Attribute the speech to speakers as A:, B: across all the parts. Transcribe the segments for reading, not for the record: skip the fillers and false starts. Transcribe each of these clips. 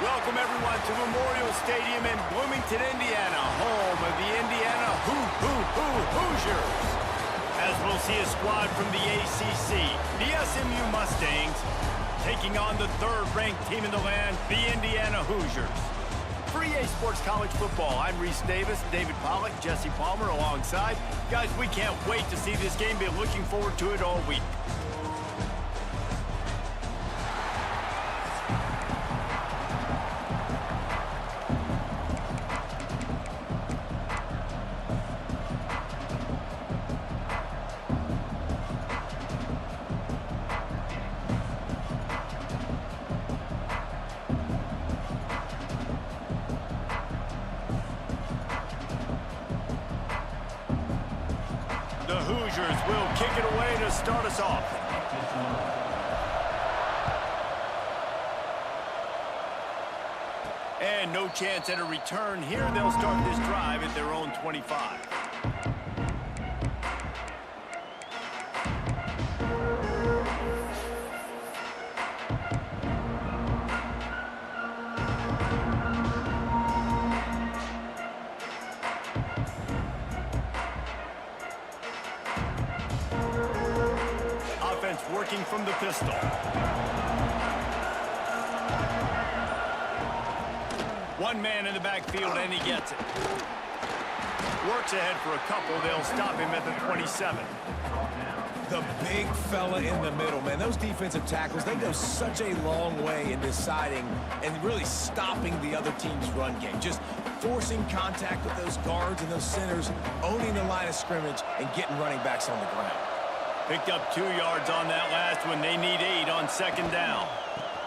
A: Welcome, everyone, to Memorial Stadium in Bloomington, Indiana, home of the Indiana Hoosiers. As we'll see a squad from the ACC, the SMU Mustangs, taking on the third-ranked team in the land, the Indiana Hoosiers. For EA Sports College Football, I'm Reese Davis, David Pollack, Jesse Palmer alongside. Guys, we can't wait to see this game. Been looking forward to it all week. The Hoosiers will kick it away to start us off. And no chance at a return here. They'll start this drive at their own 25. Working from the pistol. One man in the backfield, and he gets it. Works ahead for a couple. They'll stop him at the 27.
B: The big fella in the middle, man. Those defensive tackles, they go such a long way in deciding and really stopping the other team's run game. Just forcing contact with those guards and those centers, owning the line of scrimmage, and getting running backs on the ground.
A: Picked up 2 yards on that last one. They need 8 on second down.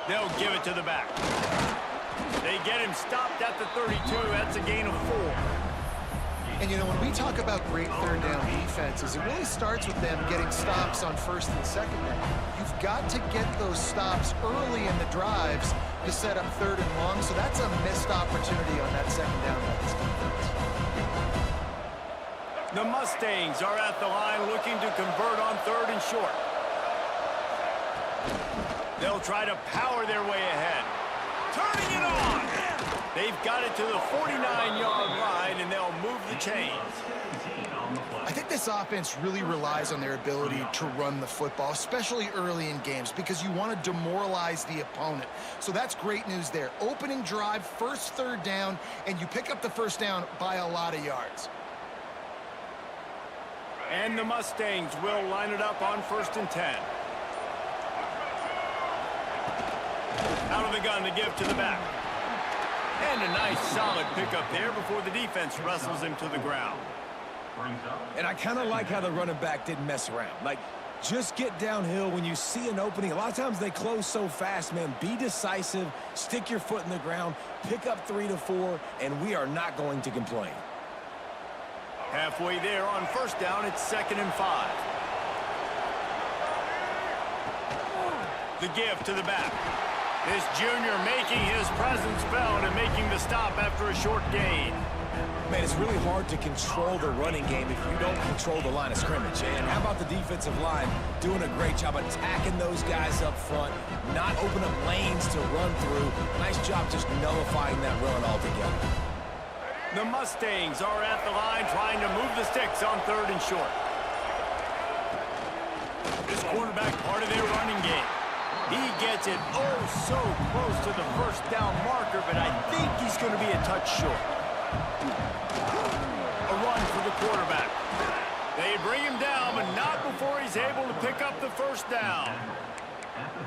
A: They'll give it to the back. They get him stopped at the 32. That's a gain of 4.
C: And, you know, when we talk about great third down defenses, it really starts with them getting stops on first and second down. You've got to get those stops early in the drives to set up third and long, so that's a missed opportunity on that second down by this defense.
A: The Mustangs are at the line looking to convert on third and short. They'll try to power their way ahead. Turning it on! They've got it to the 49-yard line, and they'll move the chains.
C: I think this offense really relies on their ability to run the football, especially early in games, because you want to demoralize the opponent. So that's great news there. Opening drive, first third down, and you pick up the first down by a lot of yards.
A: And the Mustangs will line it up on first and 10. Out of the gun to give to the back. And a nice solid pickup there before the defense wrestles him to the ground.
B: And I kind of like how the running back didn't mess around. Like, just get downhill when you see an opening. A lot of times they close so fast, man. Be decisive, stick your foot in the ground, pick up 3 to 4, and we are not going to complain.
A: Halfway there on first down, it's 2nd and 5. The give to the back. This junior making his presence felt and making the stop after a short gain.
B: Man, it's really hard to control the running game if you don't control the line of scrimmage. And how about the defensive line doing a great job attacking those guys up front, not open up lanes to run through. Nice job just nullifying that run altogether.
A: The Mustangs are at the line trying to move the sticks on third and short. This quarterback part of their running game. He gets it oh so close to the first down marker, but I think he's going to be a touch short. A run for the quarterback. They bring him down, but not before he's able to pick up the first down.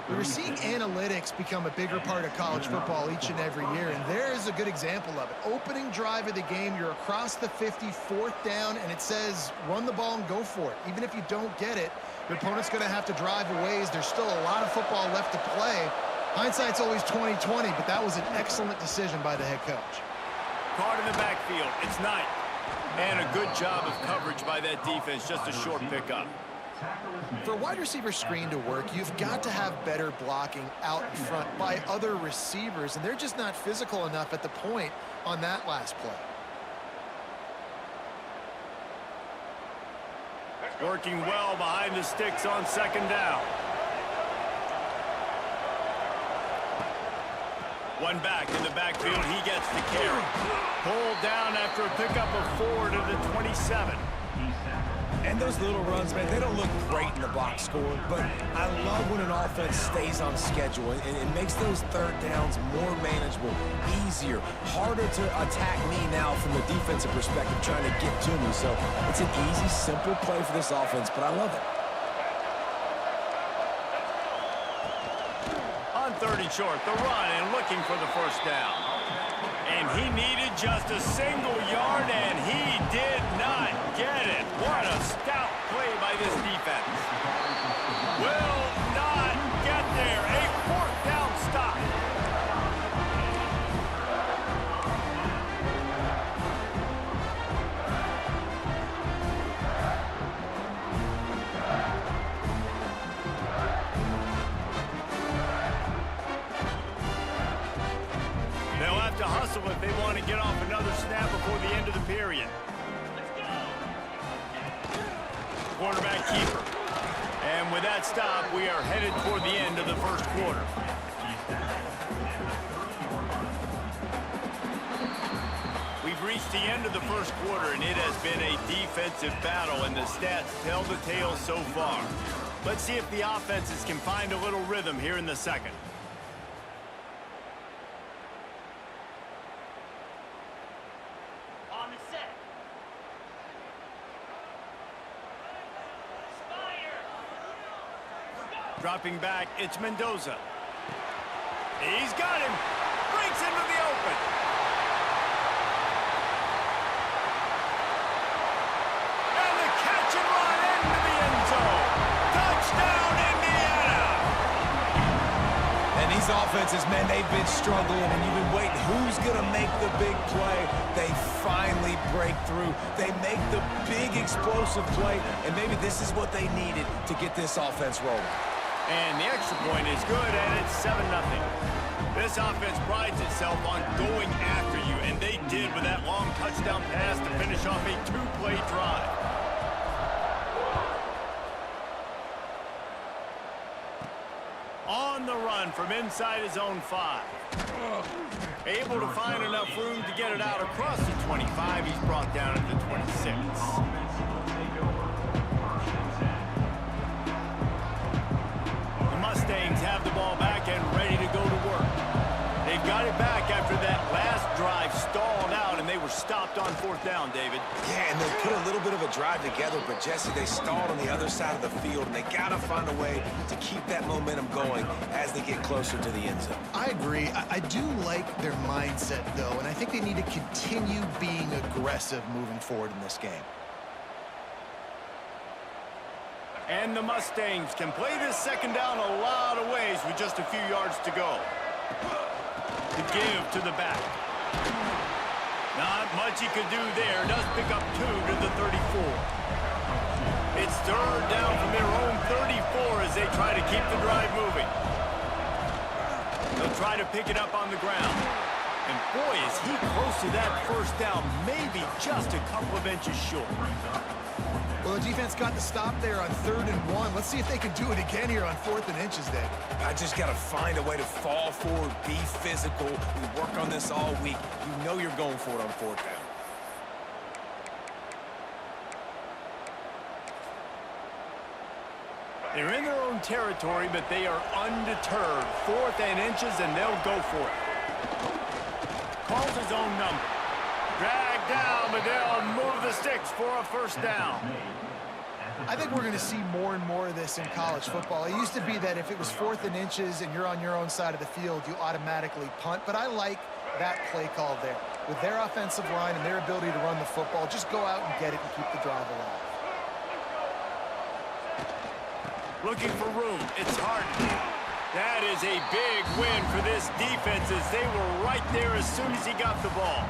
C: We're seeing analytics become a bigger part of college football each and every year, and there is a good example of it. Opening drive of the game, you're across the 50, 4th down, and it says run the ball and go for it. Even if you don't get it, your opponent's going to have to drive a ways. There's still a lot of football left to play. Hindsight's always 20/20, but that was an excellent decision by the head coach.
A: Caught in the backfield, it's Knight. And a good job of coverage by that defense, just a short pickup.
C: For a wide receiver screen to work, you've got to have better blocking out in front by other receivers, and they're just not physical enough at the point on that last play.
A: Working well behind the sticks on second down. One back in the backfield, he gets the carry. Pulled down after a pickup of 4 to the 27.
B: And those little runs, man, they don't look great in the box score, but I love when an offense stays on schedule, and it makes those third downs more manageable, easier, harder to attack me now from the defensive perspective trying to get to me. So it's an easy, simple play for this offense, but I love it.
A: On 30 short, the run and looking for the first down. And he needed just a single yard, and he did not get it. What a stout play by this defense. Will not get there. A fourth down stop. They'll have to hustle if they want to get off another snap before the end of the period. Quarterback keeper. And with that stop, we are headed toward the end of the first quarter. We've reached the end of the first quarter, and it has been a defensive battle, and the stats tell the tale so far. Let's see if the offenses can find a little rhythm here in the second. Dropping back, it's Mendoza. He's got him. Breaks into the open. And the catch and run into the end zone. Touchdown, Indiana.
B: And these offenses, man, they've been struggling, and you've been waiting. Who's going to make the big play? They finally break through. They make the big explosive play, and maybe this is what they needed to get this offense rolling.
A: And the extra point is good, and it's 7-0. This offense prides itself on going after you, and they did with that long touchdown pass to finish off a 2-play drive. On the run from inside his own 5. Able to find enough room to get it out across the 25. He's brought down at the 26. Mustangs have the ball back and ready to go to work. They've got it back after that last drive stalled out, and they were stopped on fourth down, David.
B: Yeah, and they put a little bit of a drive together, but Jesse, they stalled on the other side of the field, and they got to find a way to keep that momentum going as they get closer to the end zone.
C: I agree. I do like their mindset, though, and I think they need to continue being aggressive moving forward in this game.
A: And the Mustangs can play this second down a lot of ways with just a few yards to go. To give to the back. Not much he could do there. Does pick up 2 to the 34. It's third down from their own 34 as they try to keep the drive moving. They'll try to pick it up on the ground. And boy, is he close to that first down, maybe just a couple of inches short.
C: Well, the defense got the stop there on 3rd and 1. Let's see if they can do it again here on 4th and inches, Dave.
B: I just got to find a way to fall forward, be physical. We work on this all week. You know you're going for it on 4th down.
A: They're in their own territory, but they are undeterred. 4th and inches, and they'll go for it. Calls his own number. Drag down, but they'll move the sticks for a first down.
C: I think we're going to see more and more of this in college football. It used to be that if it was 4th and inches and you're on your own side of the field, you automatically punt. But I like that play call there. With their offensive line and their ability to run the football, just go out and get it and keep the drive alive.
A: Looking for room. It's Harden. That is a big win for this defense as they were right there as soon as he got the ball.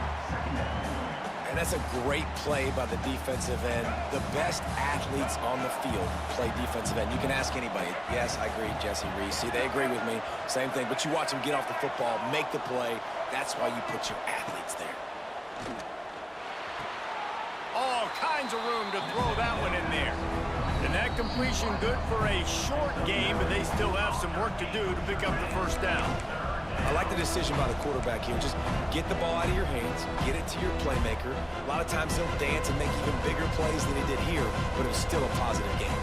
B: And that's a great play by the defensive end. The best athletes on the field play defensive end. You can ask anybody. Yes, I agree, Jesse Reese. See, they agree with me. Same thing. But you watch them get off the football, make the play. That's why you put your athletes there.
A: All kinds of room to throw that one in there. And that completion good for a short game, but they still have some work to do to pick up the first down.
B: I like the decision by the quarterback here. Just get the ball out of your hands, get it to your playmaker. A lot of times they'll dance and make even bigger plays than he did here, but it was still a positive game.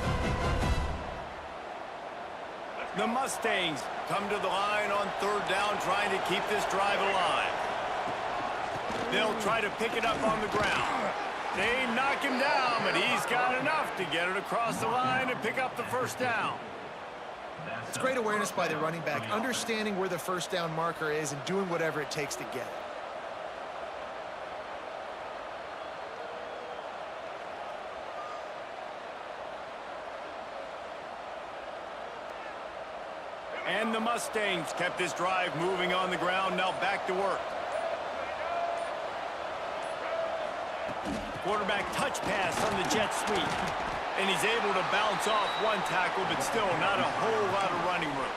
A: The Mustangs come to the line on third down, trying to keep this drive alive. They'll try to pick it up on the ground. They knock him down, but he's got enough to get it across the line and pick up the first down.
C: It's great awareness by the running back, understanding where the first down marker is and doing whatever it takes to get it.
A: And the Mustangs kept this drive moving on the ground. Now back to work. Quarterback touch pass on the jet sweep. And he's able to bounce off one tackle, but still not a whole lot of running room.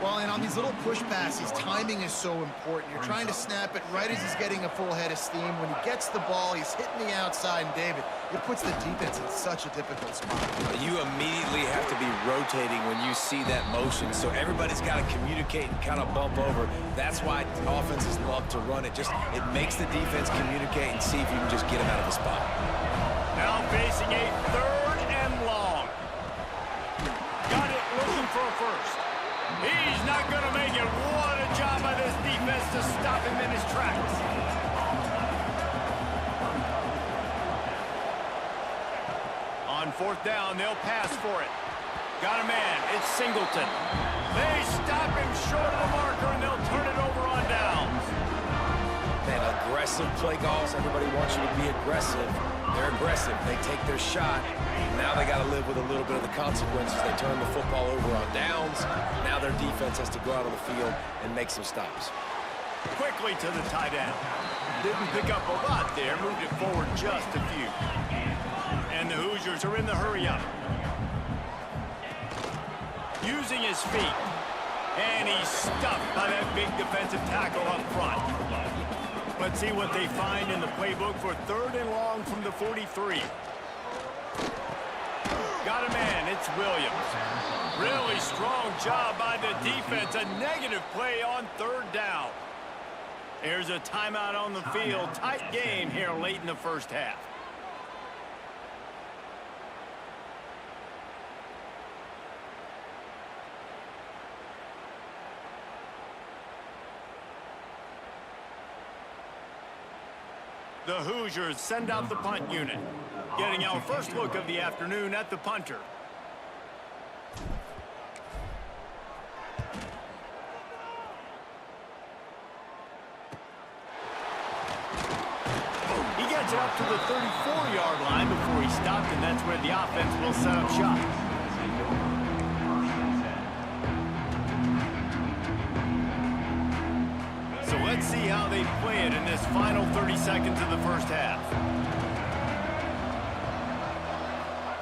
C: Well, and on these little push passes, timing is so important. You're trying to snap it right as he's getting a full head of steam. When he gets the ball, he's hitting the outside, and David, it puts the defense in such a difficult spot.
B: You immediately have to be rotating when you see that motion, so everybody's got to communicate and kind of bump over. That's why offenses love to run it. It makes the defense communicate and see if you can just get him out of the spot.
A: Now facing a third and long. Got it, looking for a first. He's not going to make it. What a job by this defense to stop him in his tracks. On fourth down, they'll pass for it. Got a man. It's Singleton. They stop him short of the marker, and they'll turn it over on downs.
B: Man, aggressive play calls. Everybody wants you to be aggressive. They're aggressive. They take their shot. Now they got to live with a little bit of the consequences. They turn the football over on downs. Now their defense has to go out on the field and make some stops.
A: Quickly to the tight end. Didn't pick up a lot there. Moved it forward just a few. And the Hoosiers are in the hurry-up. Using his feet. And he's stuffed by that big defensive tackle up front. Let's see what they find in the playbook for third and long from the 43. Got a man. It's Williams. Really strong job by the defense. A negative play on third down. There's a timeout on the field. Tight game here late in the first half. The Hoosiers send out the punt unit. Getting our first look of the afternoon at the punter. He gets it up to the 34-yard line before he stopped, and that's where the offense will set up shop. So let's see how they play it in this final 30 seconds of the first half.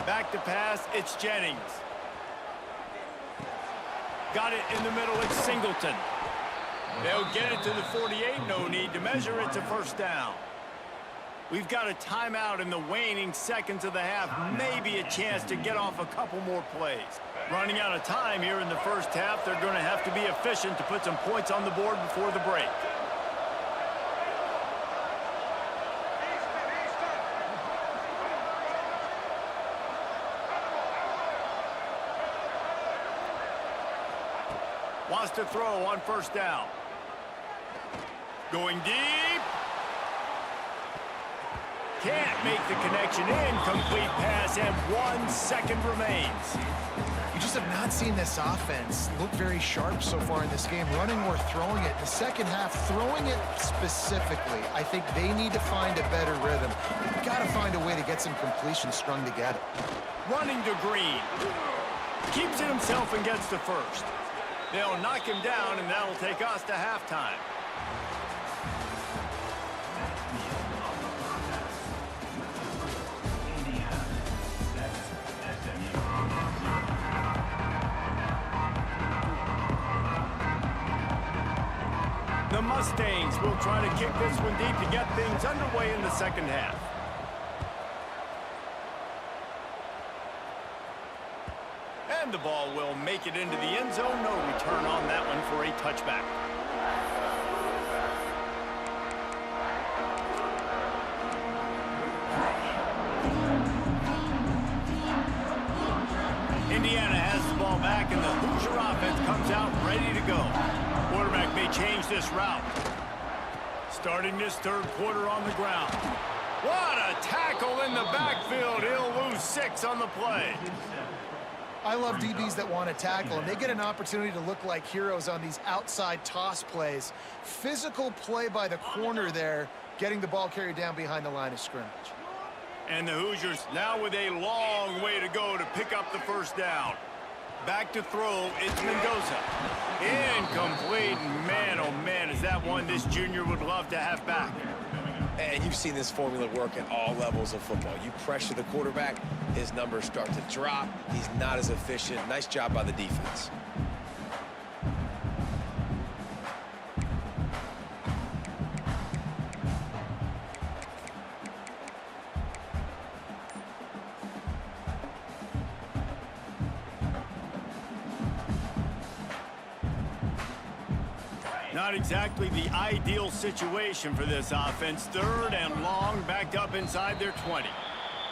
A: Back to pass, it's Jennings. Got it in the middle, it's Singleton. They'll get it to the 48, no need to measure, it's a first down. We've got a timeout in the waning seconds of the half, maybe a chance to get off a couple more plays. Running out of time here in the first half, they're going to have to be efficient to put some points on the board before the break. Wants to throw on first down. Going deep. Can't make the connection. Incomplete pass, and 1 second remains.
C: You just have not seen this offense look very sharp so far in this game, running or throwing it. The second half, throwing it specifically, I think they need to find a better rhythm. You've got to find a way to get some completions strung together.
A: Running to Green. Keeps it himself and gets to first. They'll knock him down, and that'll take us to halftime. The Mustangs will try to kick this one deep to get things underway in the second half. And the ball will make it into the end zone. No return on that one for a touchback. Indiana has the ball back, and the Hoosier offense comes out ready to go. Quarterback may change this route. Starting this third quarter on the ground. What a tackle in the backfield. He'll lose 6 on the play.
C: I love DBs that want to tackle, and they get an opportunity to look like heroes on these outside toss plays. Physical play by the corner there, getting the ball carried down behind the line of scrimmage.
A: And the Hoosiers now with a long way to go to pick up the first down. Back to throw, it's Mendoza. Incomplete. Man, oh man, is that one this junior would love to have back.
B: And you've seen this formula work at all levels of football. You pressure the quarterback, his numbers start to drop. He's not as efficient. Nice job by the defense.
A: Not exactly the ideal situation for this offense. Third and long, backed up inside their 20.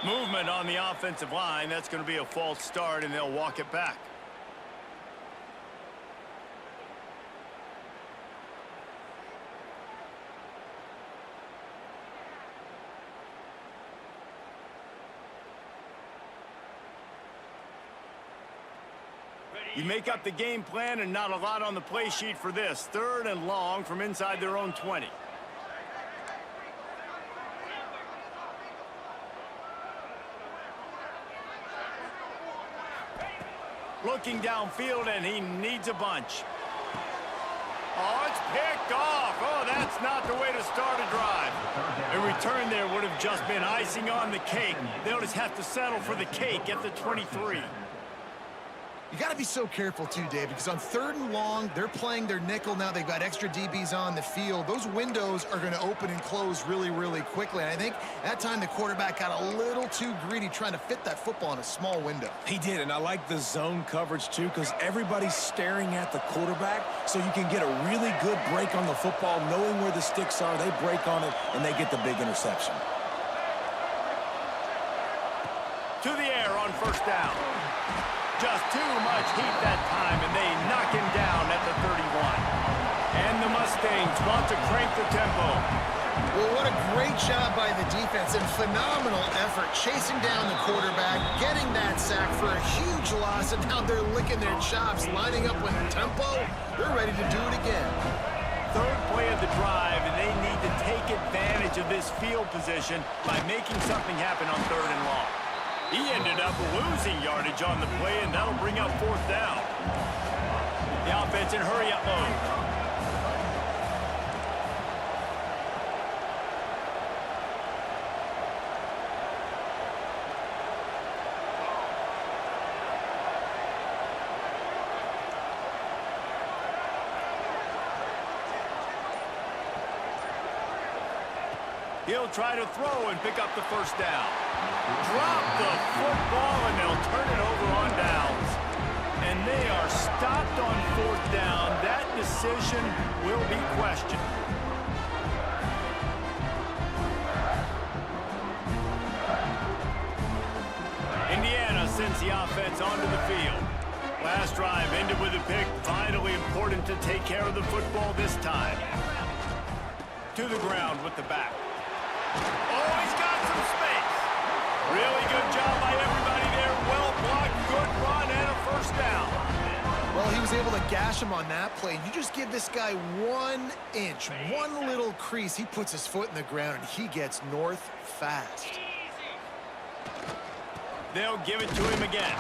A: Movement on the offensive line. That's going to be a false start, and they'll walk it back. You make up the game plan and not a lot on the play sheet for this. Third and long from inside their own 20. Looking downfield, and he needs a bunch. Oh, it's picked off. Oh, that's not the way to start a drive. A return there would have just been icing on the cake. They'll just have to settle for the cake at the 23.
C: You got to be so careful, too, Dave, because on third and long, they're playing their nickel now. They've got extra DBs on the field. Those windows are going to open and close really, really quickly. And I think that time the quarterback got a little too greedy trying to fit that football in a small window.
B: He did, and I like the zone coverage, too, because everybody's staring at the quarterback, so you can get a really good break on the football, knowing where the sticks are. They break on it, and they get the big interception.
A: To the air on first down. Just too much heat that time, and they knock him down at the 31. And the Mustangs want to crank the tempo.
C: Well, what a great job by the defense and phenomenal effort chasing down the quarterback, getting that sack for a huge loss, and now they're licking their chops, lining up with tempo. They're ready to do it again.
A: Third play of the drive, and they need to take advantage of this field position by making something happen on third and long. He ended up losing yardage on the play, and that'll bring up fourth down. The offense in hurry-up mode. He'll try to throw and pick up the first down. Drop the football, and they'll turn it over on downs. And they are stopped on fourth down. That decision will be questioned. Indiana sends the offense onto the field. Last drive ended with a pick. Vitally important to take care of the football this time. To the ground with the back. Oh, he's got some space. Really good job by everybody there. Well blocked, good run, and a first down.
C: Well, he was able to gash him on that play. You just give this guy 1 inch, one little crease. He puts his foot in the ground, and he gets north fast.
A: They'll give it to him again.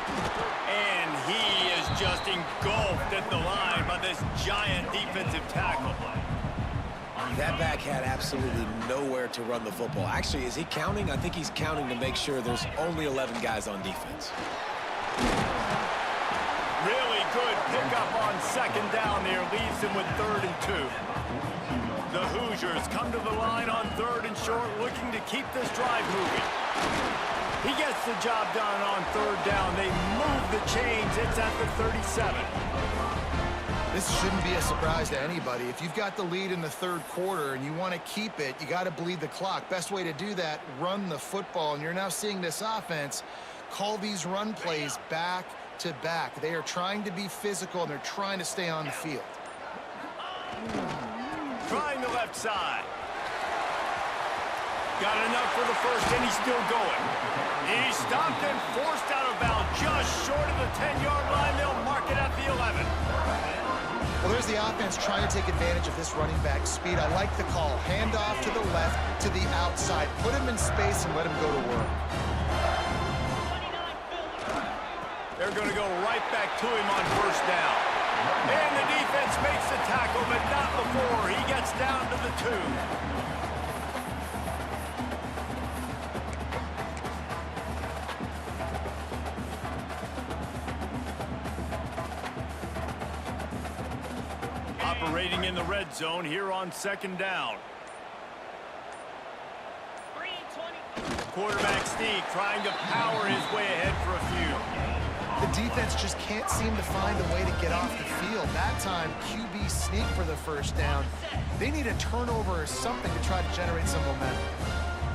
A: And he is just engulfed at the line by this giant defensive tackle.
B: That back had absolutely nowhere to run the football. Actually, is he counting? I think he's counting to make sure there's only 11 guys on defense.
A: Really good pickup on second down there. Leaves him with 3rd and 2. The Hoosiers come to the line on 3rd and short, looking to keep this drive moving. He gets the job done on third down. They move the chains. It's at the 37.
C: This shouldn't be a surprise to anybody. If you've got the lead in the third quarter and you want to keep it, you got to bleed the clock. Best way to do that, run the football. And you're now seeing this offense call these run plays back to back. They are trying to be physical, and they're trying to stay on the field.
A: Trying the left side. Got enough for the first, and he's still going. He's stopped and forced out of bounds just short of the 10-yard line. They'll mark it at the 11.
C: Well, there's the offense trying to take advantage of this running back speed. I like the call. Hand off to the left, to the outside. Put him in space and let him go to work.
A: They're going to go right back to him on first down. And the defense makes the tackle, but not before he gets down to the 2. Operating in the red zone here on second down. Quarterback Steve trying to power his way ahead for a few.
C: The defense just can't seem to find a way to get off the field. That time, QB sneak for the first down. They need a turnover or something to try to generate some momentum.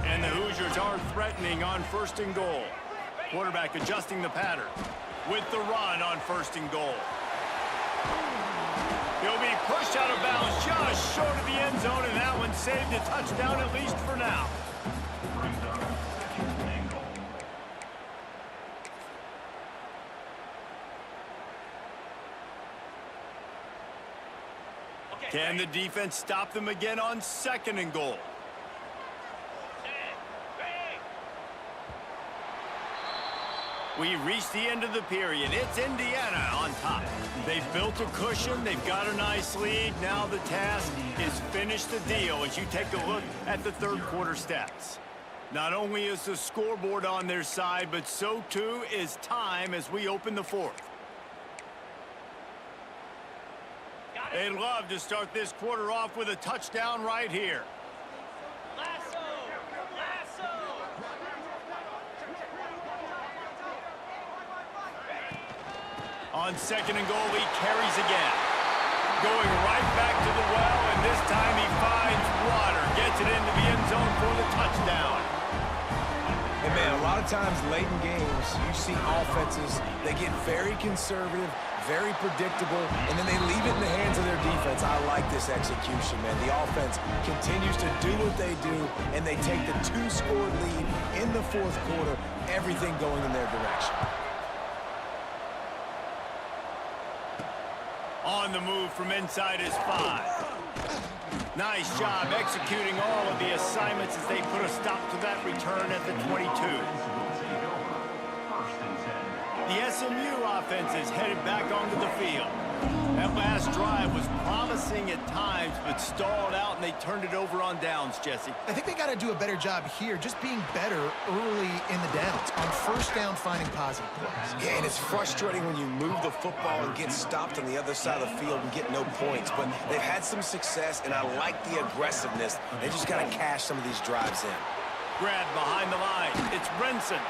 A: And the Hoosiers are threatening on first and goal. Quarterback adjusting the pattern with the run on first and goal. He'll be pushed out of bounds just short of the end zone, and that one saved a touchdown at least for now. Can the defense stop them again on second and goal? We reach the end of the period. It's Indiana on top. They've built a cushion. They've got a nice lead. Now the task is finish the deal as you take a look at the third quarter stats. Not only is the scoreboard on their side, but so too is time as we open the fourth. They'd love to start this quarter off with a touchdown right here. On second and goal, he carries again. Going right back to the well, and this time he finds water. Gets it into the end zone for the touchdown.
B: And man, a lot of times late in games, you see offenses, they get very conservative, very predictable, and then they leave it in the hands of their defense. I like this execution, man. The offense continues to do what they do, and they take the 2-score lead in the fourth quarter, everything going in their direction.
A: On the move from inside his 5. Nice job executing all of the assignments as they put a stop to that return at the 22. The SMU offense is headed back onto the field. That last drive was promising at times, but stalled out, and they turned it over on downs, Jesse.
C: I think they got to do a better job here, just being better early in the downs. On first down, finding positive plays.
B: Yeah, and it's frustrating when you move the football and get stopped on the other side of the field and get no points. But they've had some success, and I like the aggressiveness. They just got to cash some of these drives in.
A: Grab behind the line. It's Brinson.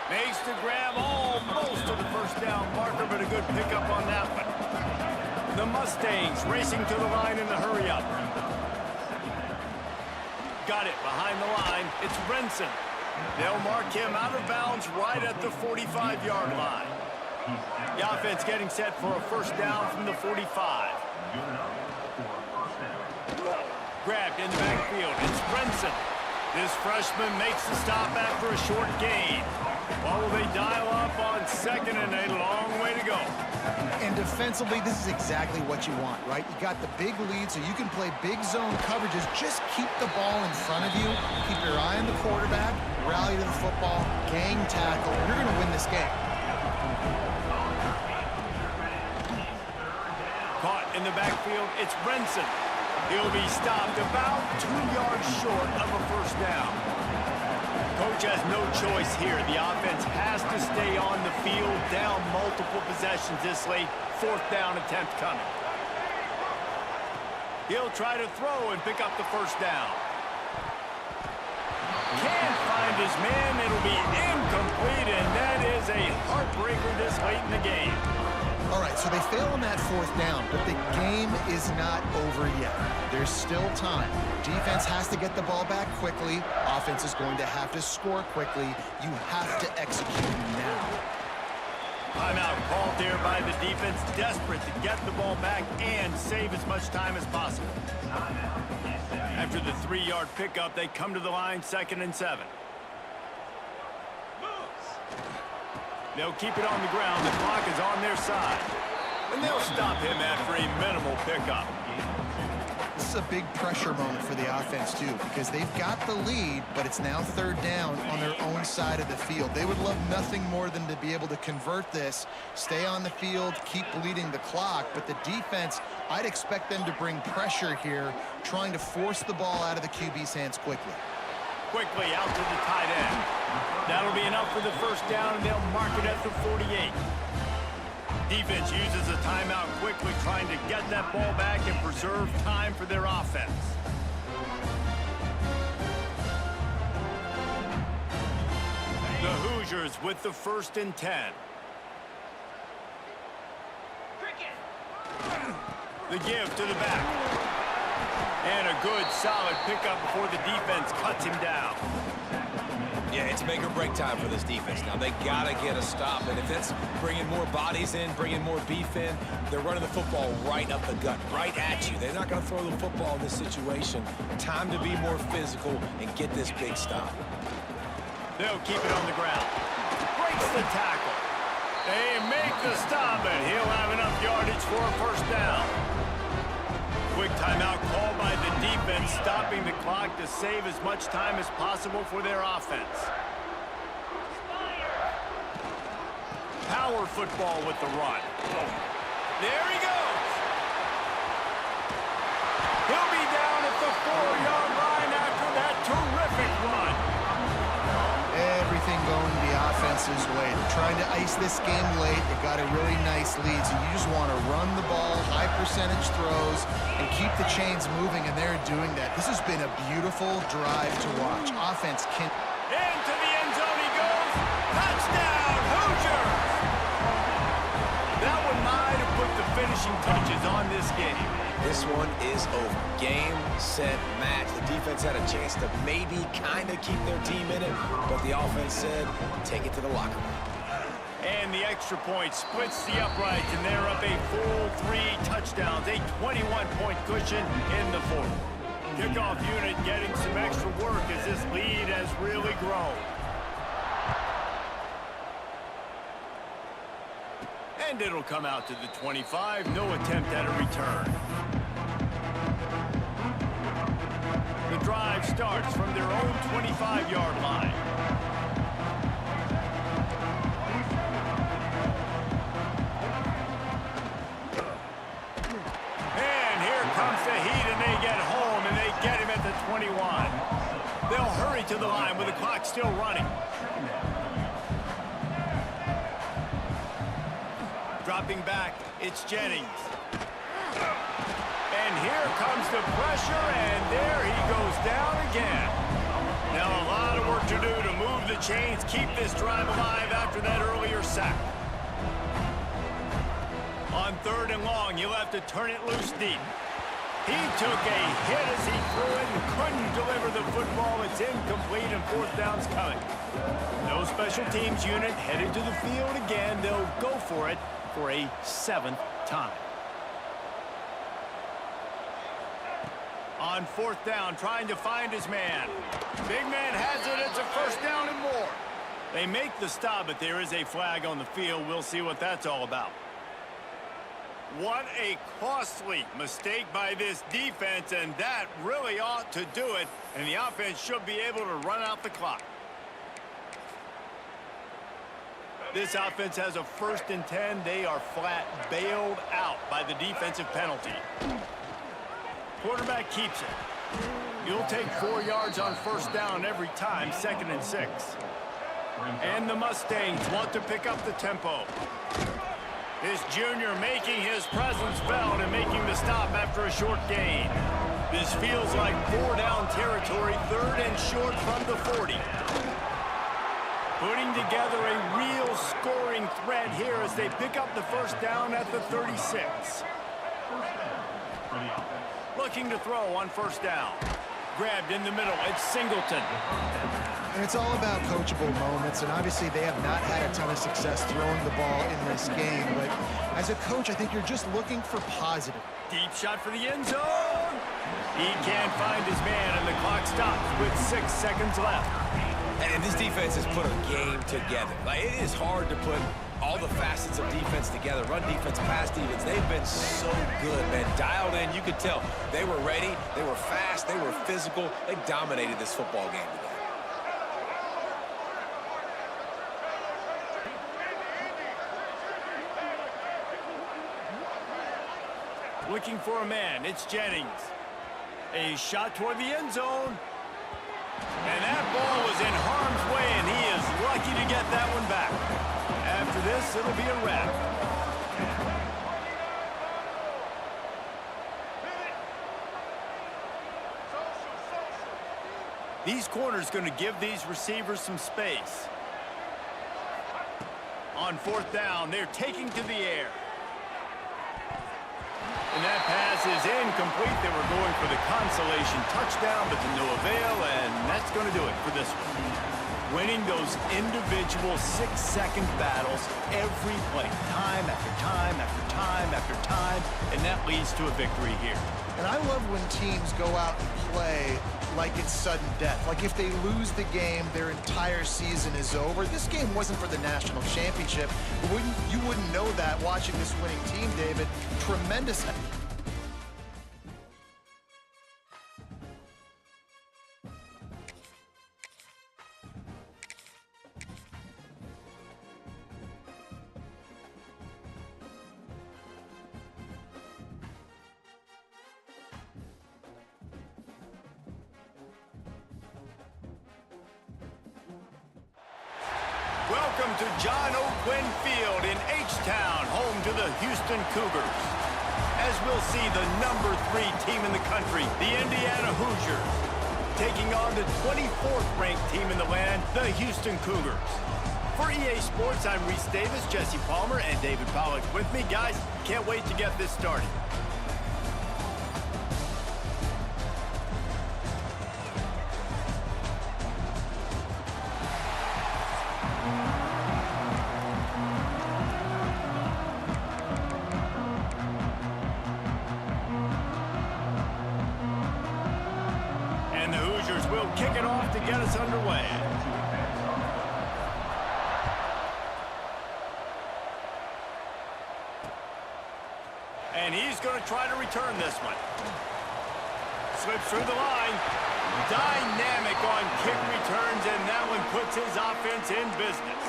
A: Makes the grab almost to the first down marker, but a good pickup on that one. The Mustangs racing to the line in the hurry-up. Got it behind the line. It's Brinson. They'll mark him out of bounds right at the 45-yard line. The offense getting set for a first down from the 45. Grabbed in the backfield. It's Brinson. This freshman makes the stop after a short gain. While they dial up on second, and a long way to go.
C: And defensively, this is exactly what you want, right? You got the big lead, so you can play big zone coverages. Just keep the ball in front of you. Keep your eye on the quarterback. Rally to the football. Gang tackle. You're going to win this game.
A: Caught in the backfield, it's Brinson. He'll be stopped about 2 yards short of a first down. Coach has no choice here. The offense has to stay on the field, down multiple possessions this late. Fourth down attempt coming. He'll try to throw and pick up the first down. Can't find find his man. It'll be incomplete, and that is a heartbreaker this late in the game.
C: All right, so they fail on that fourth down, but the game is not over yet. There's still time. Defense has to get the ball back quickly. Offense is going to have to score quickly. You have to execute now.
A: Timeout called there by the defense, desperate to get the ball back and save as much time as possible. After the 3-yard pickup, they come to the line, 2nd and 7. They'll keep it on the ground. The clock is on their side. And they'll stop him after a minimal pickup.
C: This is a big pressure moment for the offense, too, because they've got the lead, but it's now 3rd down on their own side of the field. They would love nothing more than to be able to convert this, stay on the field, keep bleeding the clock. But the defense, I'd expect them to bring pressure here, trying to force the ball out of the QB's hands quickly.
A: Quickly out to the tight end. That'll be enough for the 1st down, and they'll mark it at the 48. Defense uses a timeout quickly, trying to get that ball back and preserve time for their offense. The Hoosiers with the 1st and 10. The give to the back. And a good, solid pickup before the defense cuts him down.
B: Yeah, it's make or break time for this defense. Now, they got to get a stop. And if it's bringing more bodies in, bringing more beef in, they're running the football right up the gut, right at you. They're not going to throw the football in this situation. Time to be more physical and get this big stop.
A: They'll keep it on the ground. Breaks the tackle. They make the stop, and he'll have enough yardage for a 1st down. Quick timeout called by the defense, stopping the clock to save as much time as possible for their offense. Power football with the run. There he goes. He'll be down at the 4-yard line after that terrific run.
C: Everything going the offense's way. They're trying to ice this game late. They got a really nice lead, so you just want to run the ball, high percentage throws, and keep the chains moving, and they're doing that. This has been a beautiful drive to watch. Offense can...
A: Into the end zone he goes. Touchdown, Hoosiers! That one might have put the finishing touches on this game.
B: This one is over. Game, set, match. The defense had a chance to maybe kind of keep their team in it, but the offense said, take it to the locker room.
A: And the extra point splits the uprights, and they're up a full 3 touchdowns, a 21-point cushion in the 4th. Kickoff unit getting some extra work as this lead has really grown. And it'll come out to the 25. No attempt at a return. The drive starts from their own 25-yard line. And here comes the heat, and they get home, and they get him at the 21. They'll hurry to the line with the clock still running. Dropping back, it's Jennings. And here comes the pressure, and there he goes down again. Now a lot of work to do to move the chains, keep this drive alive after that earlier sack. On 3rd and long, you'll have to turn it loose deep. He took a hit as he threw it and couldn't deliver the football. It's incomplete, and 4th down's coming. No special teams unit headed to the field again. They'll go for it for a 7th time. On 4th down, trying to find his man. Big man has it. It's a 1st down and more. They make the stop, but there is a flag on the field. We'll see what that's all about. What a costly mistake by this defense, and that really ought to do it, and the offense should be able to run out the clock. This offense has a 1st and 10. They are flat bailed out by the defensive penalty. Quarterback keeps it. You'll take 4 yards on 1st down every time, 2nd and 6. And the Mustangs want to pick up the tempo. This junior making his presence felt and making the stop after a short gain. This feels like 4 down territory, 3rd and short from the 40. Putting together a real scoring threat here as they pick up the first down at the 36. Looking to throw on first down. Grabbed in the middle. It's Singleton.
C: And it's all about coachable moments, and obviously they have not had a ton of success throwing the ball in this game. But as a coach, I think you're just looking for positive.
A: Deep shot for the end zone. He can't find his man, and the clock stops with 6 seconds left.
B: And this defense has put a game together. Like, it is hard to put all the facets of defense together. Run defense, pass defense. They've been so good, man. Dialed in. You could tell they were ready. They were fast. They were physical. They dominated this football game today.
A: Looking for a man. It's Jennings. A shot toward the end zone. And that ball was in harm's way, and he is lucky to get that one back. After this, it'll be a wrap. These corners going to give these receivers some space. On fourth down, they're taking to the air. And that pass is incomplete. They were going for the consolation touchdown, but to no avail, and that's going to do it for this one. Winning those individual 6-second battles every play, time after time after time after time, and that leads to a victory here.
C: And I love when teams go out and play like it's sudden death. Like if they lose the game, their entire season is over. This game wasn't for the national championship, but you wouldn't know that watching this winning team, David. Tremendous.
A: Welcome to John O'Quinn Field in H-Town, home to the Houston Cougars. As we'll see, the number 3 team in the country, the Indiana Hoosiers, taking on the 24th ranked team in the land, the Houston Cougars. For EA Sports, I'm Reese Davis, Jesse Palmer, and David Pollack with me. Guys, can't wait to get this started. And the Hoosiers will kick it off to get us underway. And he's going to try to return this one. Slips through the line. Dynamic on kick returns, and that one puts his offense in business.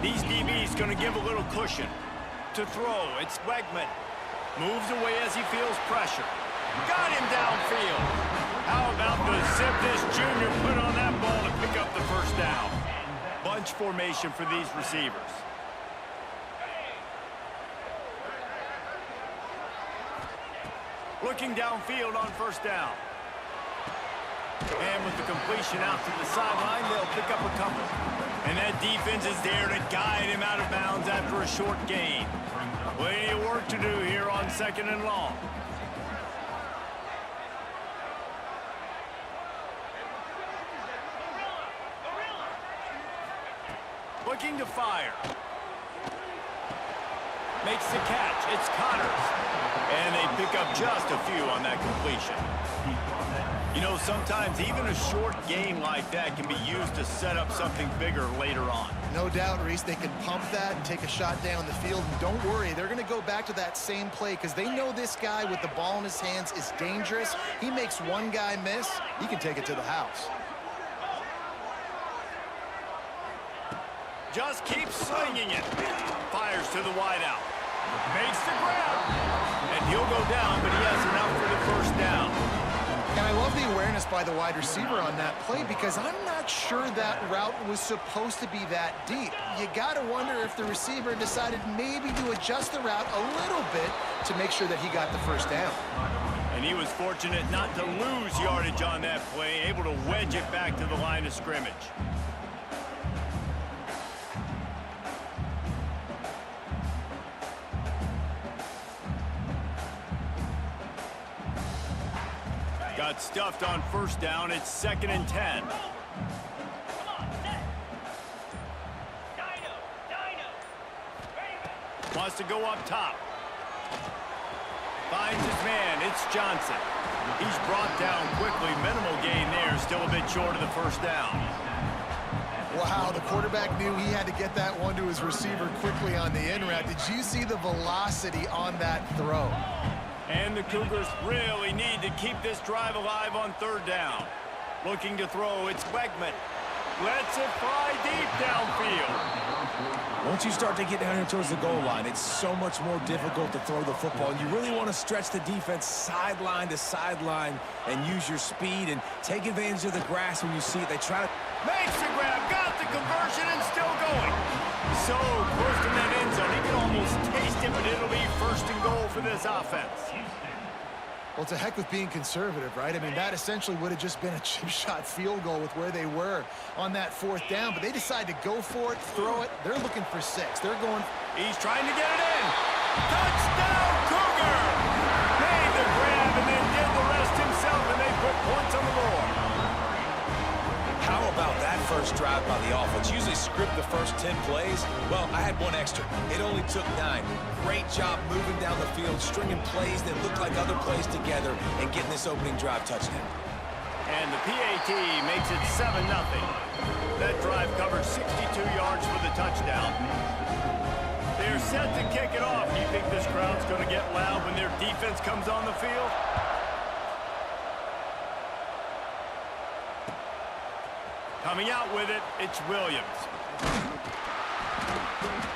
A: These DBs going to give a little cushion. To throw, it's Wegman. Moves away as he feels pressure. Got him downfield. How about the Cephas Jr. put on that ball to pick up the first down? Bunch formation for these receivers. Looking downfield on first down. And with the completion out to the sideline, they'll pick up a couple. And that defense is there to guide him out of bounds after a short gain. Plenty of work to do here on 2nd and long. Looking to fire. Makes the catch. It's Connors. And they pick up just a few on that completion. You know, sometimes even a short game like that can be used to set up something bigger later on.
C: No doubt, Reese, they can pump that and take a shot down the field. And don't worry, they're going to go back to that same play because they know this guy with the ball in his hands is dangerous. He makes one guy miss, he can take it to the house.
A: Just keeps slinging it. Fires to the wideout. Makes the grab. And he'll go down, but he has enough for the first down.
C: And I love the awareness by the wide receiver on that play because I'm not sure that route was supposed to be that deep. You got to wonder if the receiver decided maybe to adjust the route a little bit to make sure that he got the first down.
A: And he was fortunate not to lose yardage on that play, able to wedge it back to the line of scrimmage. Got stuffed on first down. It's 2nd and 10. Wants to go up top. Finds his man. It's Johnson. He's brought down quickly. Minimal gain there. Still a bit short of the first down.
C: Wow, the quarterback knew he had to get that one to his receiver quickly on the in route. Did you see the velocity on that throw?
A: And the Cougars really need to keep this drive alive on 3rd down. Looking to throw, it's Wegman. Lets it fly deep downfield.
B: Once you start to get down here towards the goal line, it's so much more difficult to throw the football. And you really want to stretch the defense sideline to sideline and use your speed and take advantage of the grass when you see it. They try to...
A: Makes the grab, got the conversion, and still going. So close to that end zone. He can almost taste it, but it'll be 1st and goal for this offense.
C: Well, it's a heck with being conservative, right? I mean, that essentially would have just been a chip shot field goal with where they were on that 4th down, but they decide to go for it, throw it. They're looking for 6. They're going...
A: He's trying to get it in. Touchdown, Cougar! Made the grab and then did the rest himself, and they put points on the board.
B: How about that first drive by the offense? Usually script the first 10 plays. Well, I had one extra. It only took 9. Great job moving down the field, stringing plays that looked like other plays together, and getting this opening drive touchdown.
A: And the PAT makes it 7-0. That drive covered 62 yards for the touchdown. They're set to kick it off. Do you think this crowd's going to get loud when their defense comes on the field? Coming out with it, it's Williams.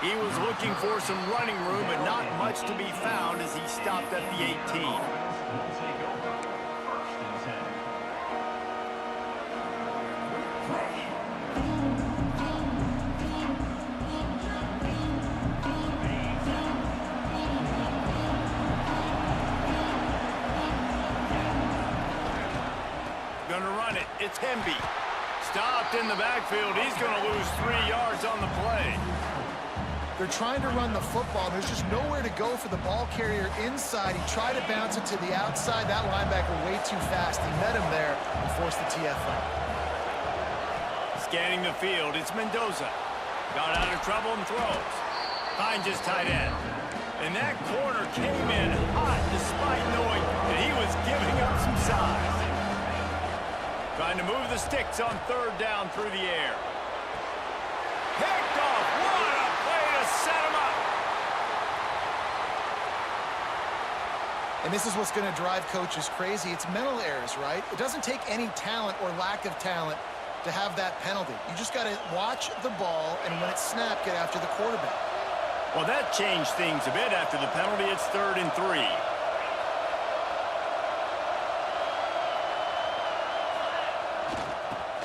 A: He was looking for some running room, but not much to be found as he stopped at the 18. Gonna run it. It's Hemby. Stopped in the backfield. He's going to lose 3 yards on the play.
C: They're trying to run the football. There's just nowhere to go for the ball carrier inside. He tried to bounce it to the outside. That linebacker way too fast. He met him there and forced the TFL.
A: Scanning the field, it's Mendoza. Got out of trouble and throws. Finds his tight end. And that corner came in hot despite knowing that he was giving up some size. Trying to move the sticks on 3rd down through the air. Picked off. What a play to set him up.
C: And this is what's going to drive coaches crazy. It's mental errors, right? It doesn't take any talent or lack of talent to have that penalty. You just got to watch the ball, and when it's snapped, get after the quarterback.
A: Well, that changed things a bit after the penalty. It's 3rd and 3.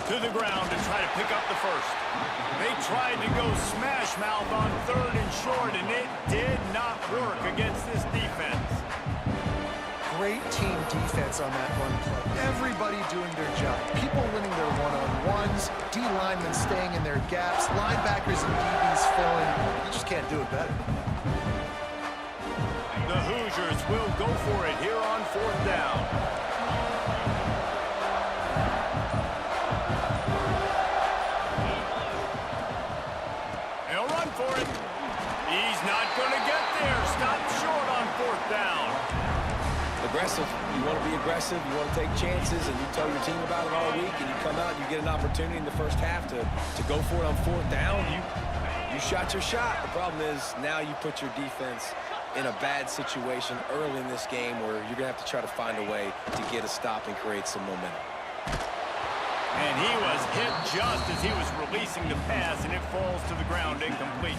A: To the ground to try to pick up the first. They tried to go smash mouth on 3rd and short, and it did not work against this defense.
C: Great team defense on that run play. Everybody doing their job. People winning their one-on-ones, D linemen staying in their gaps, linebackers and DBs filling. You just can't do it better.
A: The Hoosiers will go for it here on 4th down. For it. He's not going to get there. Stopped short on 4th down.
B: Aggressive. You want to be aggressive. You want to take chances, and you tell your team about it all week, and you come out and you get an opportunity in the first half to go for it on 4th down. You shot your shot. The problem is now you put your defense in a bad situation early in this game where you're going to have to try to find a way to get a stop and create some momentum.
A: And he was hit just as he was releasing the pass, and it falls to the ground incomplete.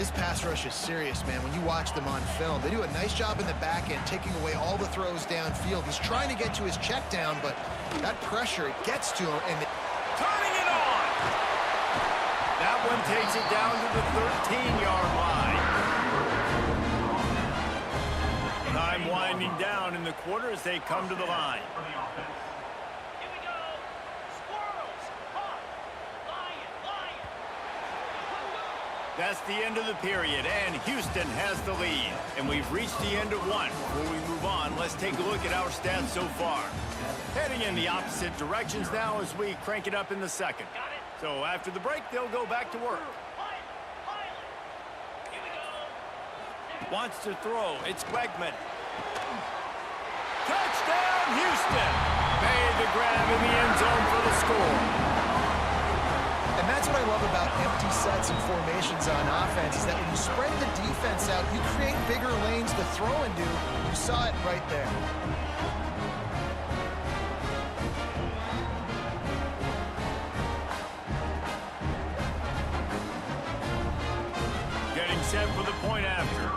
C: This pass rush is serious, man. When you watch them on film, they do a nice job in the back end, taking away all the throws downfield. He's trying to get to his check down, but that pressure, it gets to him. And
A: Turning it on! That one takes it down to the 13-yard line. Time winding down in the quarter as they come to the line. That's the end of the period, and Houston has the lead. And we've reached the end of one. Before we move on, let's take a look at our stats so far. Heading in the opposite directions now as we crank it up in the second. So after the break, they'll go back to work. Wants to throw. It's Wegman. Touchdown, Houston! Made the grab in the end zone for the score.
C: And that's what I love about empty sets and formations on offense, is that when you spread the defense out, you create bigger lanes to throw into. You saw it right there.
A: Getting set for the point after.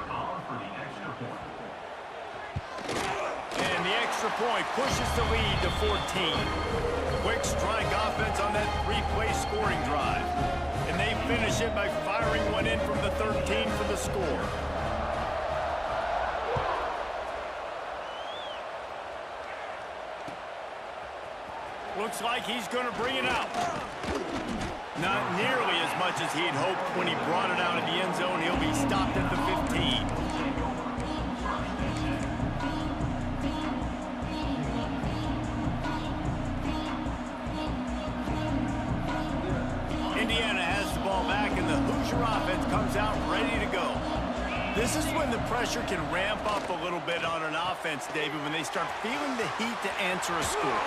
A: And the extra point pushes the lead to 14. Quick strike offense on that three-play scoring drive. And they finish it by firing one in from the 13 for the score. Looks like he's going to bring it out. Not nearly as much as he'd hoped when he brought it out of the end zone. He'll be stopped at the 15. Indiana has the ball back, and the Hoosier offense comes out ready to go. This is when the pressure can ramp up a little bit on an offense, David, when they start feeling the heat to answer a score.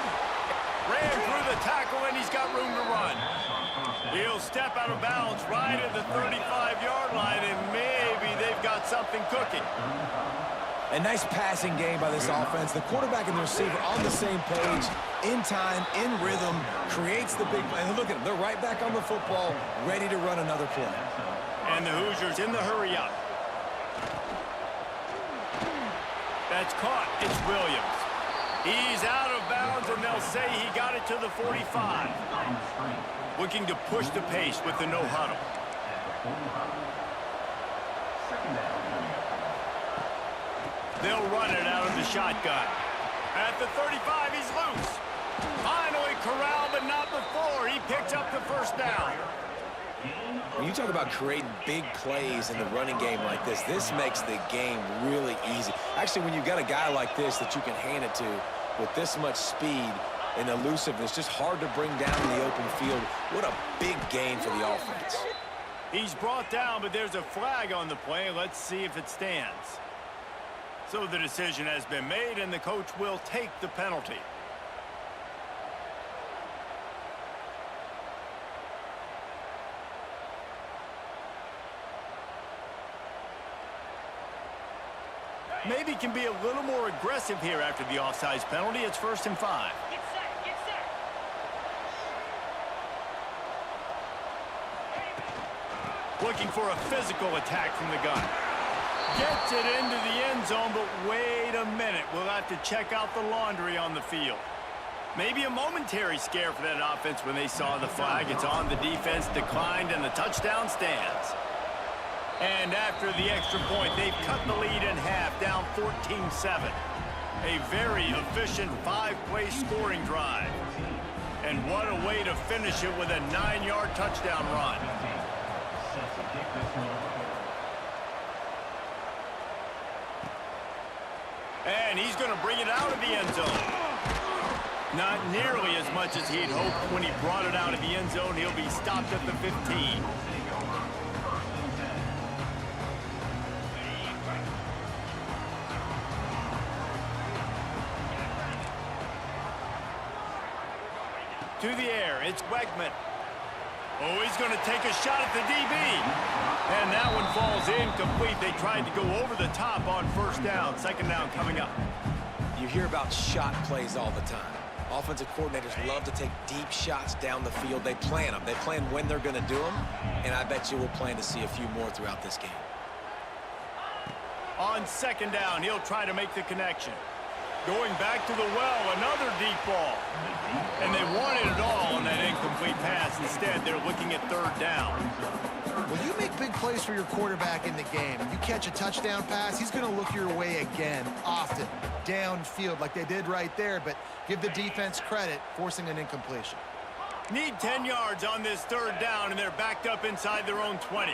A: Ran through the tackle, and he's got room to run. He'll step out of bounds right at the 35-yard line, and maybe they've got something cooking.
B: A nice passing game by this offense. The quarterback and the receiver on the same page, in time, in rhythm, creates the big play. And look at them. They're right back on the football, ready to run another play.
A: And the Hoosiers in the hurry-up. That's caught. It's Williams. He's out of bounds, and they'll say he got it to the 45. Looking to push the pace with the no-huddle. They'll run it out of the shotgun. At the 35, he's loose. Finally corralled, but not before. He picks up the first down.
B: When you talk about creating big plays in the running game like this makes the game really easy. Actually, when you've got a guy like this that you can hand it to with this much speed and elusiveness, just hard to bring down in the open field. What a big gain for the offense.
A: He's brought down, but there's a flag on the play. Let's see if it stands. So the decision has been made, and the coach will take the penalty. Maybe can be a little more aggressive here after the offsides penalty. It's 1st and 5.
D: Get set, get set.
A: Looking for a physical attack from the gun. Gets it into the end zone, but wait a minute. We'll have to check out the laundry on the field. Maybe a momentary scare for that offense when they saw the flag. It's on, the defense declined, and the touchdown stands. And after the extra point, they've cut the lead in half, down 14-7. A very efficient 5-play scoring drive. And what a way to finish it with a 9-yard touchdown run. And he's going to bring it out of the end zone. Not nearly as much as he'd hoped when he brought it out of the end zone. He'll be stopped at the 15. To the air, it's Wegman. Oh, he's going to take a shot at the DB. And that one falls incomplete. They tried to go over the top on 1st down. 2nd down coming up.
B: You hear about shot plays all the time. Offensive coordinators love to take deep shots down the field. They plan them. They plan when they're going to do them, and I bet you we'll plan to see a few more throughout this game.
A: On second down, he'll try to make the connection. Going back to the well, another deep ball. And they wanted it all on that incomplete pass. Instead, they're looking at third down.
C: Well, you make big plays for your quarterback in the game. You catch a touchdown pass, he's going to look your way again, often, downfield like they did right there, but give the defense credit, forcing an incompletion.
A: Need 10 yards on this third down, and they're backed up inside their own 20.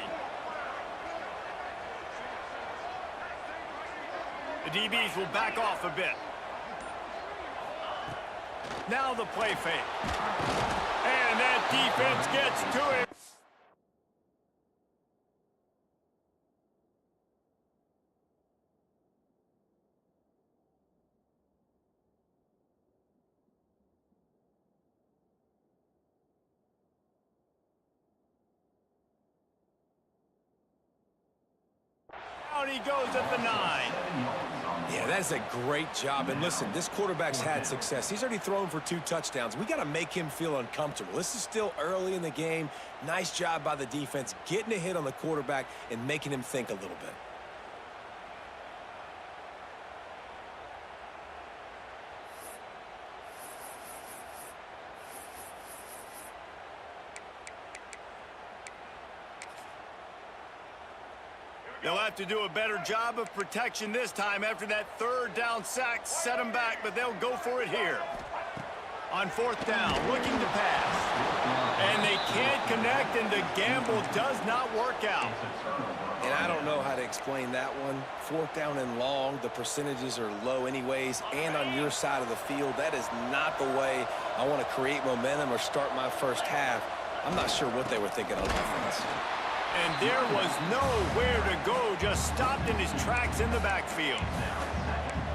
A: The DBs will back off a bit. Now the play fake. And that defense gets to it. Out he goes at the 9.
B: Yeah, that's a great job. And listen, this quarterback's had success. He's already thrown for 2 touchdowns. We got to make him feel uncomfortable. This is still early in the game. Nice job by the defense, getting a hit on the quarterback and making him think a little bit.
A: They'll have to do a better job of protection this time after that third down sack set them back, but they'll go for it here. On fourth down, looking to pass. And they can't connect, and the gamble does not work out.
B: And I don't know how to explain that one. Fourth down and long, the percentages are low anyways, and on your side of the field, that is not the way I want to create momentum or start my first half. I'm not sure what they were thinking on offense.
A: And there was nowhere to go, just stopped in his tracks in the backfield.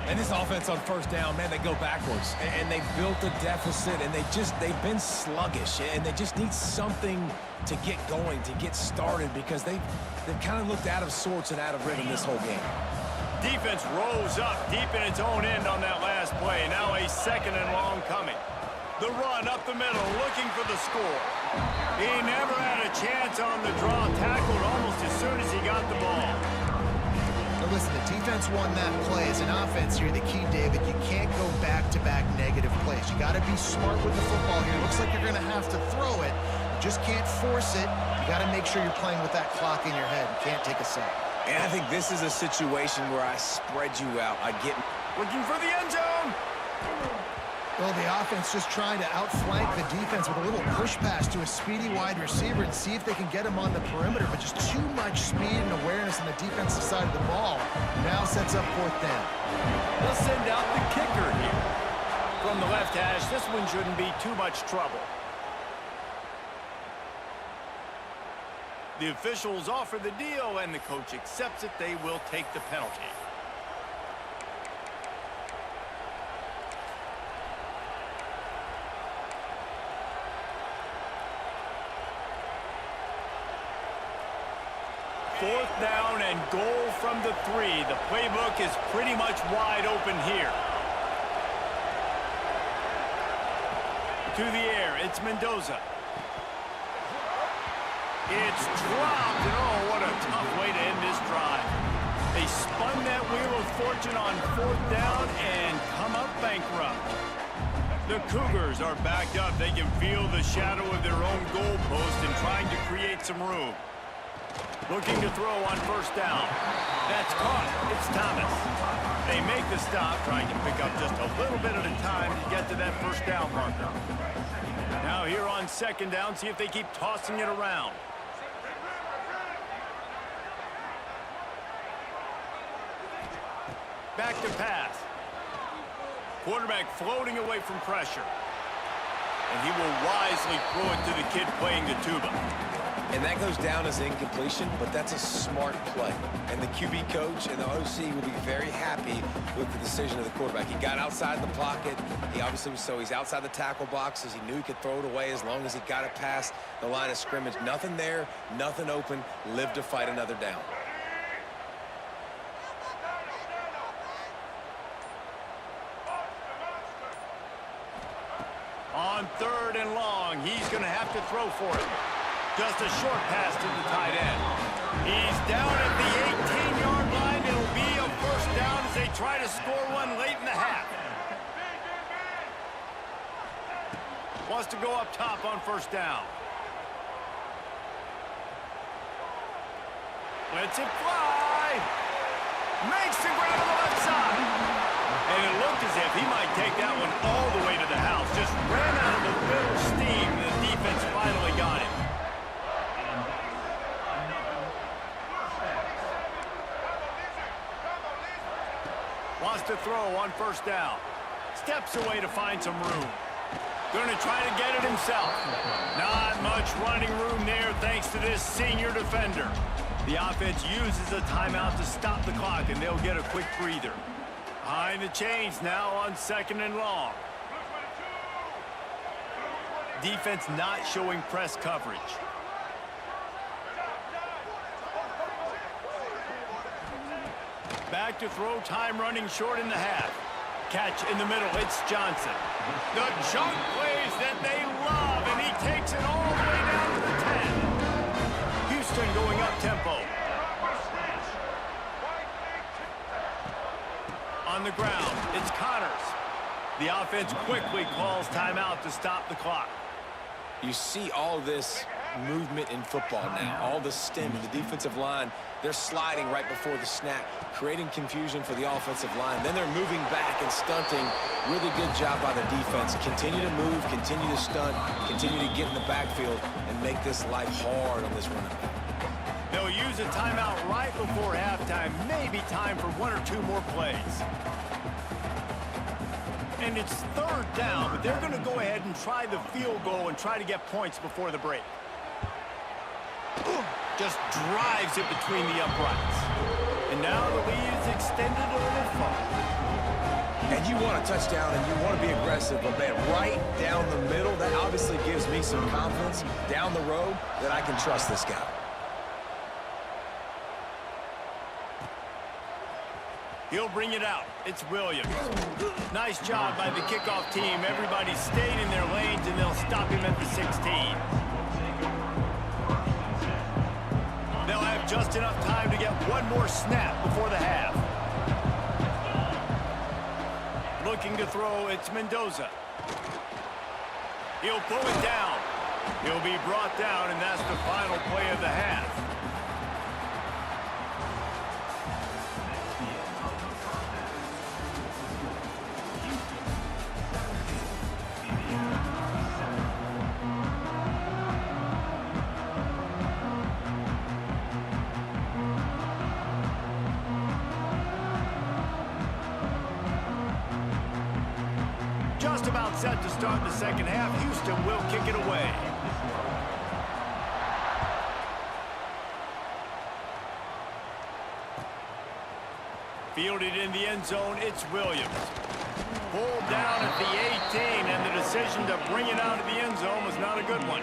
B: And this offense on first down, man, they go backwards. And they built a deficit, and they've been sluggish, and they just need something to get going, to get started, because they've kind of looked out of sorts and out of rhythm this whole game.
A: Defense rose up deep in its own end on that last play. Now a second and long coming. The run up the middle, looking for the score. He never had a chance on the draw, tackled almost as soon as he got the ball.
C: Now listen, the defense won that play. As an offense here, the key, David, you can't go back-to-back negative plays. You got to be smart with the football here. Looks like you're going to have to throw it. You just can't force it. You got to make sure you're playing with that clock in your head. You can't take a sack.
B: And I think this is a situation where I spread you out. I get
A: looking for the end zone.
C: Well, the offense just trying to outflank the defense with a little push pass to a speedy wide receiver and see if they can get him on the perimeter, but just too much speed and awareness on the defensive side of the ball. Now sets up fourth down.
A: They'll send out the kicker here. From the left hash, this one shouldn't be too much trouble. The officials offer the deal, and the coach accepts it. They will take the penalty. Fourth down and goal from the 3. The playbook is pretty much wide open here. To the air, it's Mendoza. It's dropped, and oh, what a tough way to end this drive. They spun that wheel of fortune on fourth down and come up bankrupt. The Cougars are backed up. They can feel the shadow of their own goalpost and trying to create some room. Looking to throw on first down. That's caught. It's Thomas. They make the stop, trying to pick up just a little bit at a time to get to that first down marker. Now here on second down, see if they keep tossing it around. Back to pass. Quarterback floating away from pressure. And he will wisely throw it to the kid playing the tuba.
B: And that goes down as an incompletion, but that's a smart play. And the QB coach and the OC will be very happy with the decision of the quarterback. He got outside the pocket. He obviously was he's outside the tackle boxes. He knew he could throw it away as long as he got it past the line of scrimmage. Nothing there, nothing open. Live to fight another down.
A: On 3rd and long, he's going to have to throw for it. Just a short pass to the tight end. He's down at the 18-yard line. It'll be a first down as they try to score one late in the half. Wants to go up top on first down. Lets it fly. Makes the grab on the left side. And it looked as if he might take that one all the way to the house. Just ran out of the middle steam. The defense finally got him. Wants to throw on first down. Steps away to find some room. Going to try to get it himself. Not much running room there thanks to this senior defender. The offense uses a timeout to stop the clock, and they'll get a quick breather. Behind the chains now on 2nd and long. Defense not showing press coverage. Back to throw, time running short in the half. Catch in the middle, it's Johnson. The chunk plays that they love, and he takes it all the way down to the 10. Houston going up tempo. On the ground, it's Connors. The offense quickly calls timeout to stop the clock.
B: You see all this movement in football now. All the stem, the defensive line, they're sliding right before the snap, creating confusion for the offensive line. Then they're moving back and stunting. Really good job by the defense. Continue to move, continue to stunt, continue to get in the backfield, and make this life hard on this running back.
A: They'll use a timeout right before halftime. Maybe time for 1 or 2 more plays. And it's 3rd down, but they're going to go ahead and try the field goal and try to get points before the break. Just drives it between the uprights. And now the lead is extended a little far.
B: And you want a touchdown and you want to be aggressive, but man, right down the middle, that obviously gives me some confidence down the road that I can trust this guy.
A: He'll bring it out. It's Williams. Nice job by the kickoff team. Everybody stayed in their lanes, and they'll stop him at the 16. They'll have just enough time to get one more snap before the half. Looking to throw, it's Mendoza. He'll pull it down. He'll be brought down, and that's the final play of the half. Just about set to start the second half. Houston will kick it away. Fielded in the end zone, it's Williams. Pulled down at the 18, and the decision to bring it out of the end zone was not a good one.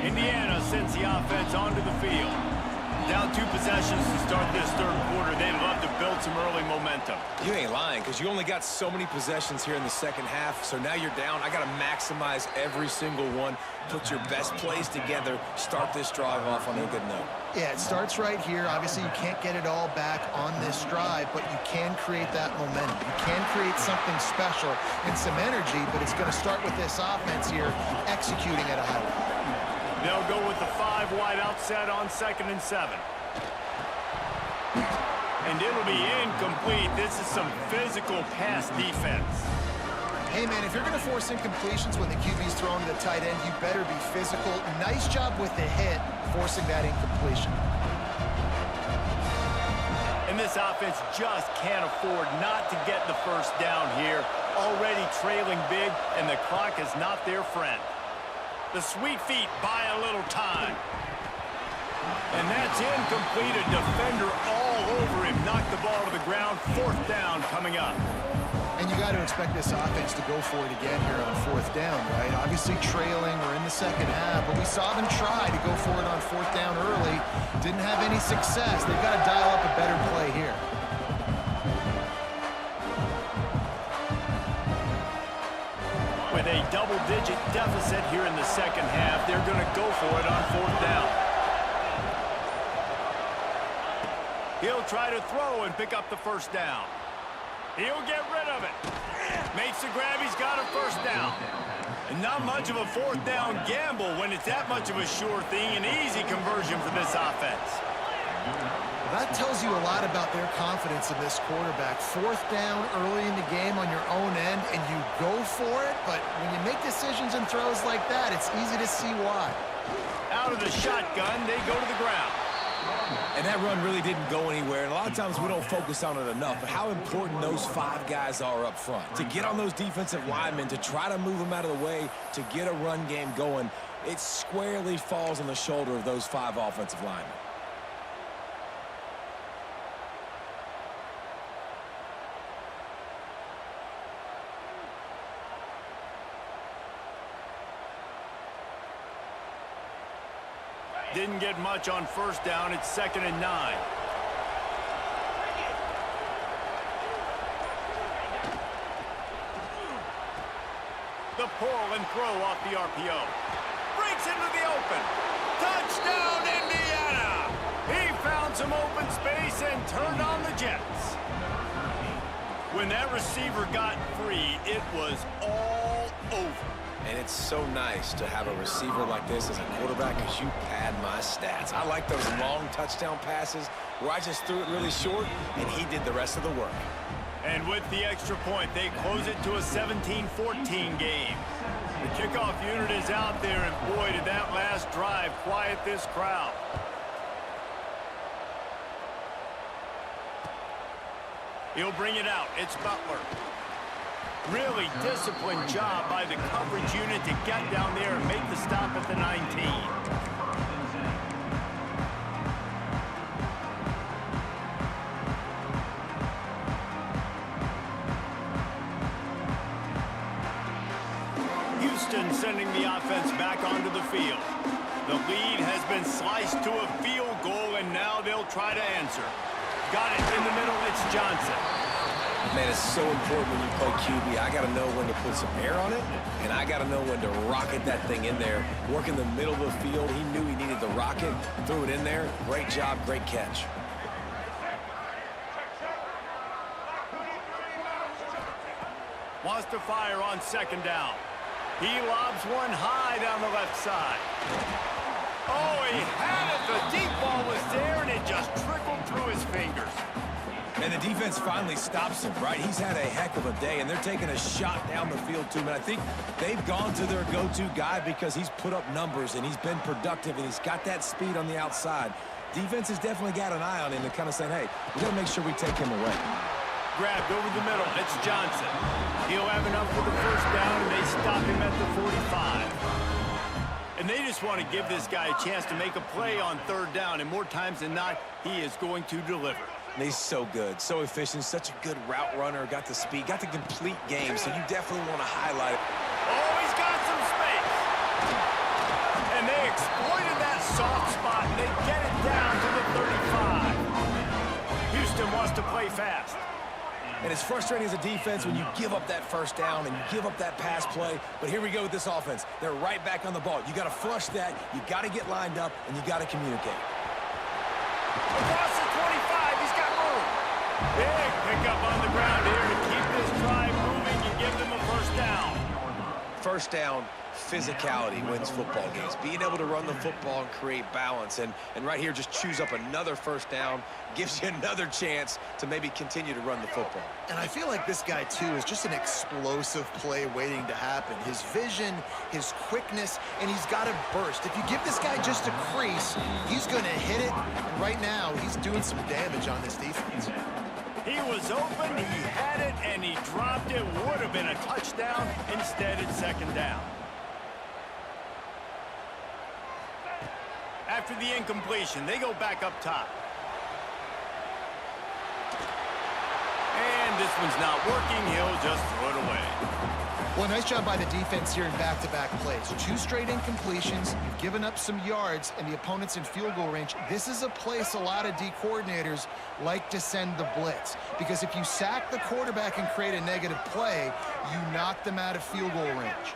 A: Indiana sends the offense onto the field. Down 2 possessions to start this 3rd quarter. They'd love to build some early momentum.
B: You ain't lying, because you only got so many possessions here in the second half, so now you're down. I got to maximize every single one, put your best plays together, start this drive off on a good note.
C: Yeah, it starts right here. Obviously, you can't get it all back on this drive, but you can create that momentum. You can create something special and some energy, but it's going to start with this offense here executing at a high level.
A: They'll go with the 5 wide outset on 2nd and 7. And it'll be incomplete. This is some physical pass defense.
C: Hey, man, if you're going to force incompletions when the QB's thrown to the tight end, you better be physical. Nice job with the hit, forcing that incompletion.
A: And this offense just can't afford not to get the first down here. Already trailing big, and the clock is not their friend. The sweet feet buy a little time. And that's incomplete. A defender all over him. Knocked the ball to the ground. 4th down coming up.
C: And you got to expect this offense to go for it again here on fourth down, right? Obviously trailing, we're in the second half, but we saw them try to go for it on fourth down early. Didn't have any success. They've got to dial up a better play here.
A: With a double-digit deficit here in the second half, they're going to go for it on fourth down. He'll try to throw and pick up the first down. He'll get rid of it. Makes the grab. He's got a first down. And not much of a fourth down gamble when it's that much of a sure thing, an easy conversion for this offense.
C: That tells you a lot about their confidence in this quarterback. Fourth down early in the game on your own end, and you go for it, but when you make decisions and throws like that, it's easy to see why.
A: Out of the shotgun, they go to the ground.
B: And that run really didn't go anywhere. And a lot of times we don't focus on it enough, but how important those 5 guys are up front. To get on those defensive linemen, to try to move them out of the way, to get a run game going, it squarely falls on the shoulder of those 5 offensive linemen.
A: Didn't get much on first down. It's 2nd and 9. The pull and throw off the RPO. Breaks into the open. Touchdown, Indiana! He found some open space and turned on the Jets. When that receiver got free, it was all over.
B: And it's so nice to have a receiver like this as a quarterback because you pad my stats. I like those long touchdown passes where I just threw it really short and he did the rest of the work.
A: And with the extra point, they close it to a 17-14 game. The kickoff unit is out there, and boy, did that last drive quiet this crowd. He'll bring it out. It's Butler. Really disciplined job by the coverage unit to get down there and make the stop at the 19. Houston sending the offense back onto the field. The lead has been sliced to a field goal, and now they'll try to answer. Got it in the middle. It's Johnson.
B: Man, it's so important when you play QB. I got to know when to put some air on it, and I got to know when to rocket that thing in there. Work in the middle of the field. He knew he needed the rocket, threw it in there. Great job, great catch.
A: Wants to fire on 2nd down. He lobs one high down the left side. Oh, he had it. The deep ball was there, and it just trickled through his fingers.
B: And the defense finally stops him, right? He's had a heck of a day, and they're taking a shot down the field to him. And I think they've gone to their go-to guy because he's put up numbers, and he's been productive, and he's got that speed on the outside. Defense has definitely got an eye on him. They're kind of saying, hey, we got to make sure we take him away.
A: Grabbed over the middle. It's Johnson. He'll have enough for the first down, and they stop him at the 45. And they just want to give this guy a chance to make a play on 3rd down, and more times than not, he is going to deliver.
B: And he's so good, so efficient, such a good route runner, got the speed, got the complete game, so you definitely want to highlight it.
A: Oh, he's got some space. And they exploited that soft spot, and they get it down to the 35. Houston wants to play fast.
B: And it's frustrating as a defense when you give up that first down and you give up that pass play. But here we go with this offense. They're right back on the ball. You got to flush that, you got to get lined up, and you got to communicate.
A: Across the 25, he's got room. Big pickup on the ground here to keep this drive moving and give them a first down.
B: First down, physicality wins football games. Being able to run the football and create balance. And right here, just choose up another first down, gives you another chance to maybe continue to run the football.
C: And I feel like this guy, too, is just an explosive play waiting to happen. His vision, his quickness, and he's got to burst. If you give this guy just a crease, he's going to hit it. And right now, he's doing some damage on this defense.
A: He was open, he had it, and he dropped it. Would have been a touchdown. Instead, it's 2nd down. After the incompletion, they go back up top. And this one's not working, he'll just throw it away.
C: Well, nice job by the defense here in back-to-back plays. 2 straight incompletions, you've given up some yards, and the opponent's in field goal range. This is a place a lot of D coordinators like to send the blitz, because if you sack the quarterback and create a negative play, you knock them out of field goal range.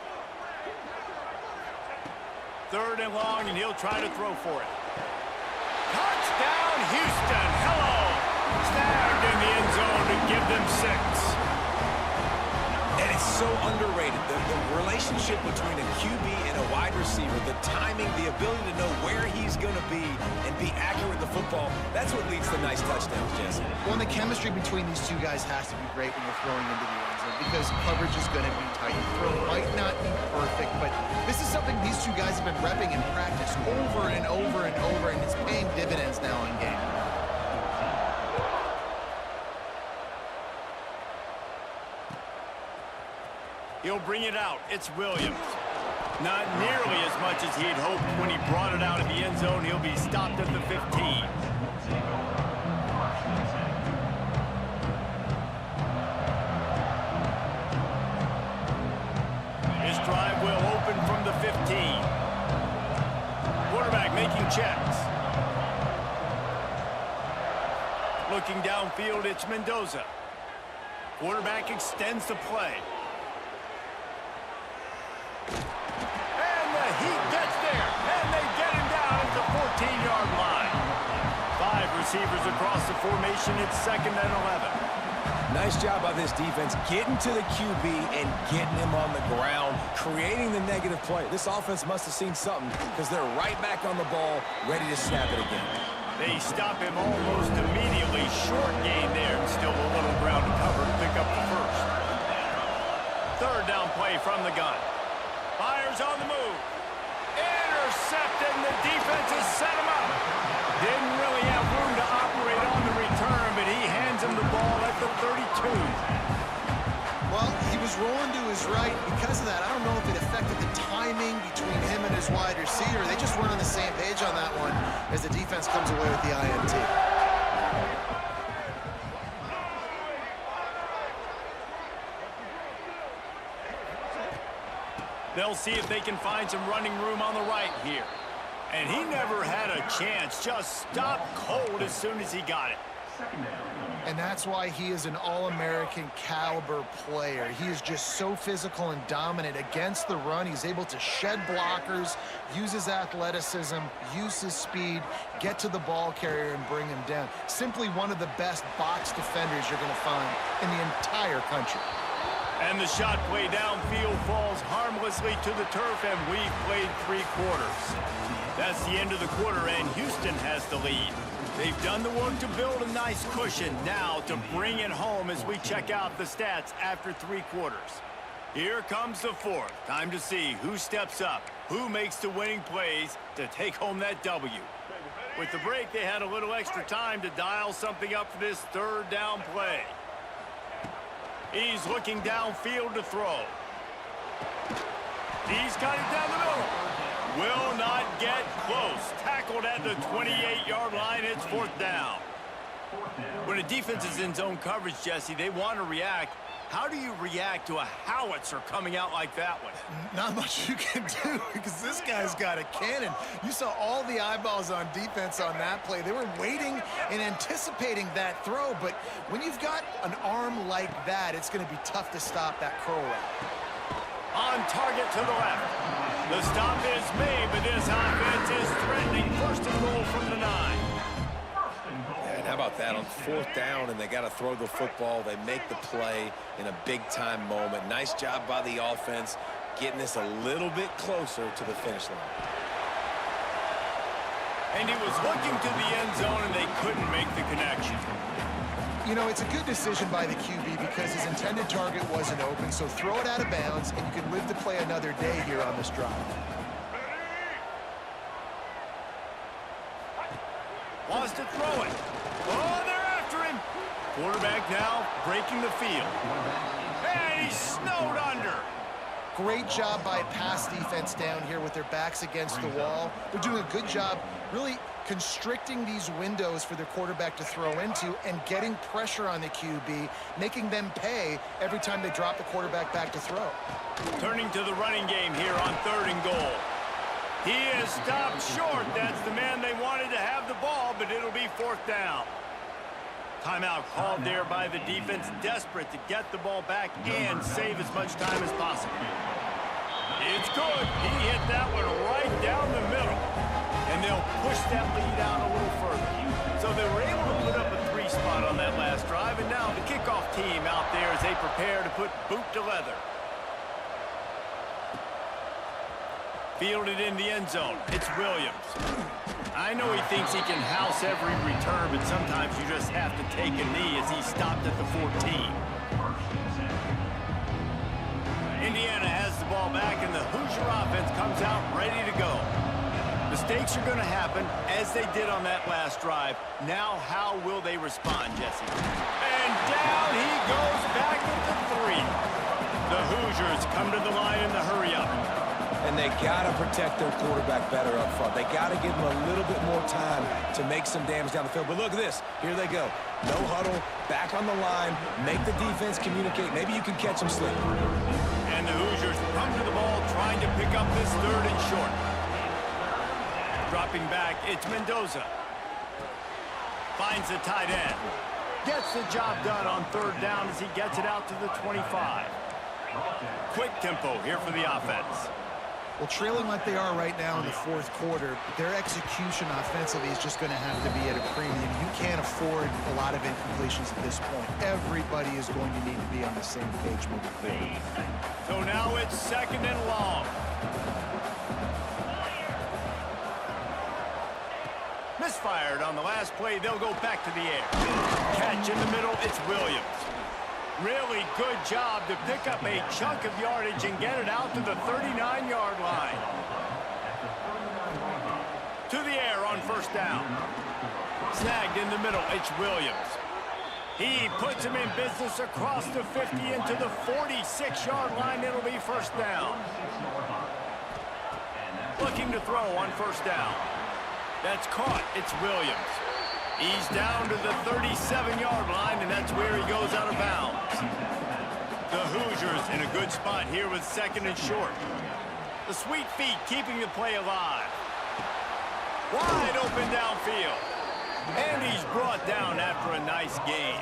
A: 3rd and long, and he'll try to throw for it. Touchdown, Houston. Hello. Snagged in the end zone to give them 6.
B: And it's so underrated, the relationship between a QB and a wide receiver, the timing, the ability to know where he's going to be and be accurate with the football, that's what leads to nice touchdowns, Jesse.
C: Well, and the chemistry between these two guys has to be great when you're throwing into the end zone, because coverage is going to be tight. The throw might not be perfect, but this is something these two guys have been repping in practice over and over and over, and it's paying dividends now in game.
A: He'll bring it out. It's Williams. Not nearly as much as he'd hoped when he brought it out of the end zone. He'll be stopped at the 15. His drive will open from the 15. Quarterback making checks. Looking downfield, it's Mendoza. Quarterback extends the play. And the heat gets there, and they get him down at the 14-yard line. 5 receivers across the formation. It's 2nd and 11.
B: Nice job by this defense getting to the QB and getting him on the ground, creating the negative play. This offense must have seen something, because they're right back on the ball, ready to snap it again.
A: They stop him almost immediately. Short gain there, and still a little ground to cover to pick up the 1st. 3rd down play from the gun. Fires on the move. Intercepted, and the defense has set him up. Didn't really have room to operate on the return, but he hands him the ball at the 32.
C: Well, he was rolling to his right. Because of that, I don't know if it affected the timing between him and his wide receiver. They just weren't on the same page on that one as the defense comes away with the INT.
A: They'll see if they can find some running room on the right here. And he never had a chance. Just stopped cold as soon as he got it.
C: And that's why he is an all-American caliber player. He is just so physical and dominant against the run. He's able to shed blockers, use his athleticism, use his speed, get to the ball carrier and bring him down. Simply one of the best box defenders you're going to find in the entire country.
A: And the shot play downfield falls harmlessly to the turf, and we've played 3 quarters. That's the end of the quarter, and Houston has the lead. They've done the work to build a nice cushion. Now to bring it home as we check out the stats after 3 quarters. Here comes the 4th. Time to see who steps up, who makes the winning plays to take home that W. With the break, they had a little extra time to dial something up for this 3rd down play. He's looking downfield to throw. He's got it down the middle. Will not get close. Tackled at the 28-yard line. It's 4th down. When a defense is in zone coverage, Jesse, they want to react. How do you react to a howitzer coming out like that one?
C: Not much you can do, because this guy's got a cannon. You saw all the eyeballs on defense on that play. They were waiting and anticipating that throw, but when you've got an arm like that, it's going to be tough to stop that curl route.
A: On target to the left. The stop is made, but this offense is threatening. 1st and goal from the 9.
B: And how about that on 4th down, and they got to throw the football. They make the play in a big-time moment. Nice job by the offense, getting this a little bit closer to the finish line.
A: And he was looking to the end zone, and they couldn't make the connection.
C: You know, it's a good decision by the QB because his intended target wasn't open, so throw it out of bounds, and you can live to play another day here on this drive.
A: Wants to throw it. Oh, they're after him. Quarterback now breaking the field. And he's snowed under.
C: Great job by pass defense down here with their backs against the wall. They're doing a good job really constricting these windows for their quarterback to throw into and getting pressure on the QB, making them pay every time they drop the quarterback back to throw.
A: Turning to the running game here on 3rd and goal. He is stopped short. That's the man they wanted to have the ball, but it'll be 4th down. Timeout called there by the defense, desperate to get the ball back and save as much time as possible. It's good. He hit that one right down the middle. And they'll push that lead out a little further. So they were able to put up a 3 spot on that last drive, and now the kickoff team out there as they prepare to put boot to leather. Fielded in the end zone. It's Williams. I know he thinks he can house every return, but sometimes you just have to take a knee as he stopped at the 14. Indiana has the ball back, and the Hoosier offense comes out ready to go. Mistakes are going to happen, as they did on that last drive. Now, how will they respond, Jesse? And down he goes back at the 3. The Hoosiers come to the line in the hurry-up.
B: And they got to protect their quarterback better up front. They got to give him a little bit more time to make some damage down the field. But look at this. Here they go. No huddle, back on the line, make the defense communicate. Maybe you can catch them slipping.
A: And the Hoosiers come to the ball trying to pick up this 3rd and short. Dropping back, it's Mendoza. Finds the tight end. Gets the job done on 3rd down as he gets it out to the 25. Quick tempo here for the offense.
C: Well, trailing like they are right now in the 4th quarter, their execution offensively is just going to have to be at a premium. You can't afford a lot of incompletions at this point. Everybody is going to need to be on the same page moving forward.
A: So now it's 2nd and long. Misfired on the last play. They'll go back to the air. Catch in the middle. It's Williams. Really good job to pick up a chunk of yardage and get it out to the 39-yard line. To the air on 1st down. Snagged in the middle, it's Williams. He puts him in business across the 50 into the 46-yard line. It'll be 1st down. Looking to throw on 1st down. That's caught, it's Williams. He's down to the 37-yard line, and that's where he goes out of bounds. The Hoosiers in a good spot here with 2nd and short. The sweet feet keeping the play alive. Wide open downfield. And he's brought down after a nice gain.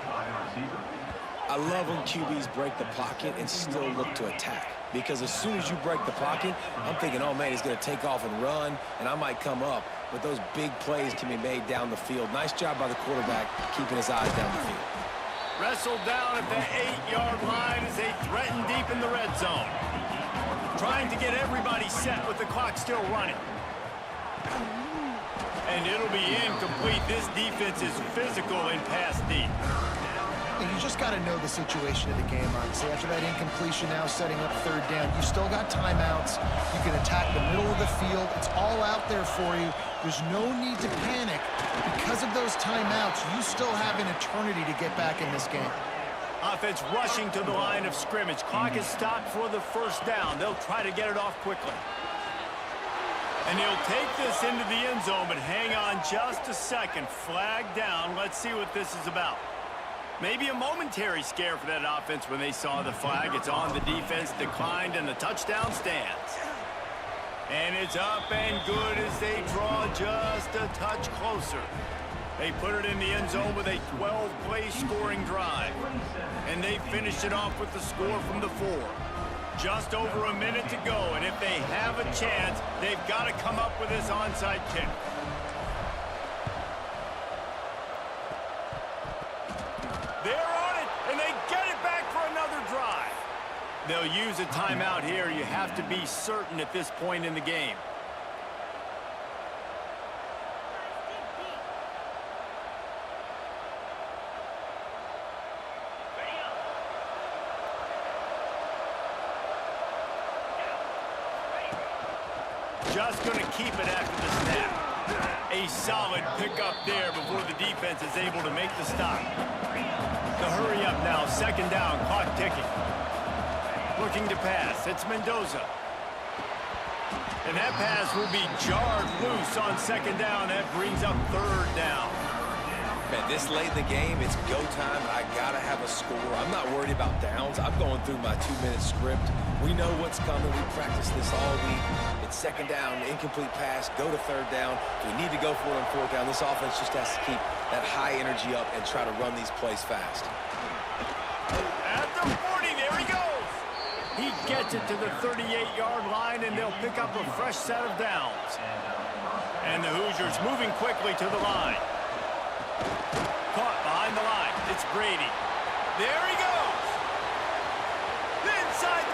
B: I love when QBs break the pocket and still look to attack. Because as soon as you break the pocket, I'm thinking, oh, man, he's going to take off and run, and I might come up. But those big plays can be made down the field. Nice job by the quarterback keeping his eyes down the field.
A: Wrestled down at the 8-yard line as they threaten deep in the red zone. Trying to get everybody set with the clock still running. And it'll be incomplete. This defense is physical in pass deep.
C: You just got to know the situation of the game, honestly. After that incompletion now setting up 3rd down, you still got timeouts. You can attack the middle of the field. It's all out there for you. There's no need to panic. Because of those timeouts, you still have an eternity to get back in this game.
A: Offense rushing to the line of scrimmage. Clock is stopped for the 1st down. They'll try to get it off quickly. And he'll take this into the end zone, but hang on just a second. Flag down. Let's see what this is about. Maybe a momentary scare for that offense when they saw the flag. It's on the defense, declined, and the touchdown stands. And it's up and good as they draw just a touch closer. They put it in the end zone with a 12-play scoring drive. And they finished it off with the score from the 4. Just over a minute to go, and if they have a chance, they've got to come up with this onside kick. They're on it, and they get it back for another drive. They'll use a timeout here. You have to be certain at this point in the game. Just going to keep it after the snap. A solid pickup there before the defense is able to make the stop. The hurry up now, 2nd down, clock ticking. Looking to pass. It's Mendoza. And that pass will be jarred loose on second down. That brings up third down.
B: Man, this late in the game, it's go time. I got to have a score. I'm not worried about downs. I'm going through my 2-minute script. We know what's coming. We practiced this all week. It's second down, incomplete pass, go to third down. We need to go for it on fourth down. This offense just has to keep that high energy up and try to run these plays fast.
A: At the 40, there he goes. He gets it to the 38-yard line, and they'll pick up a fresh set of downs. And the Hoosiers moving quickly to the line. Caught behind the line. It's Brady. There he goes. Inside.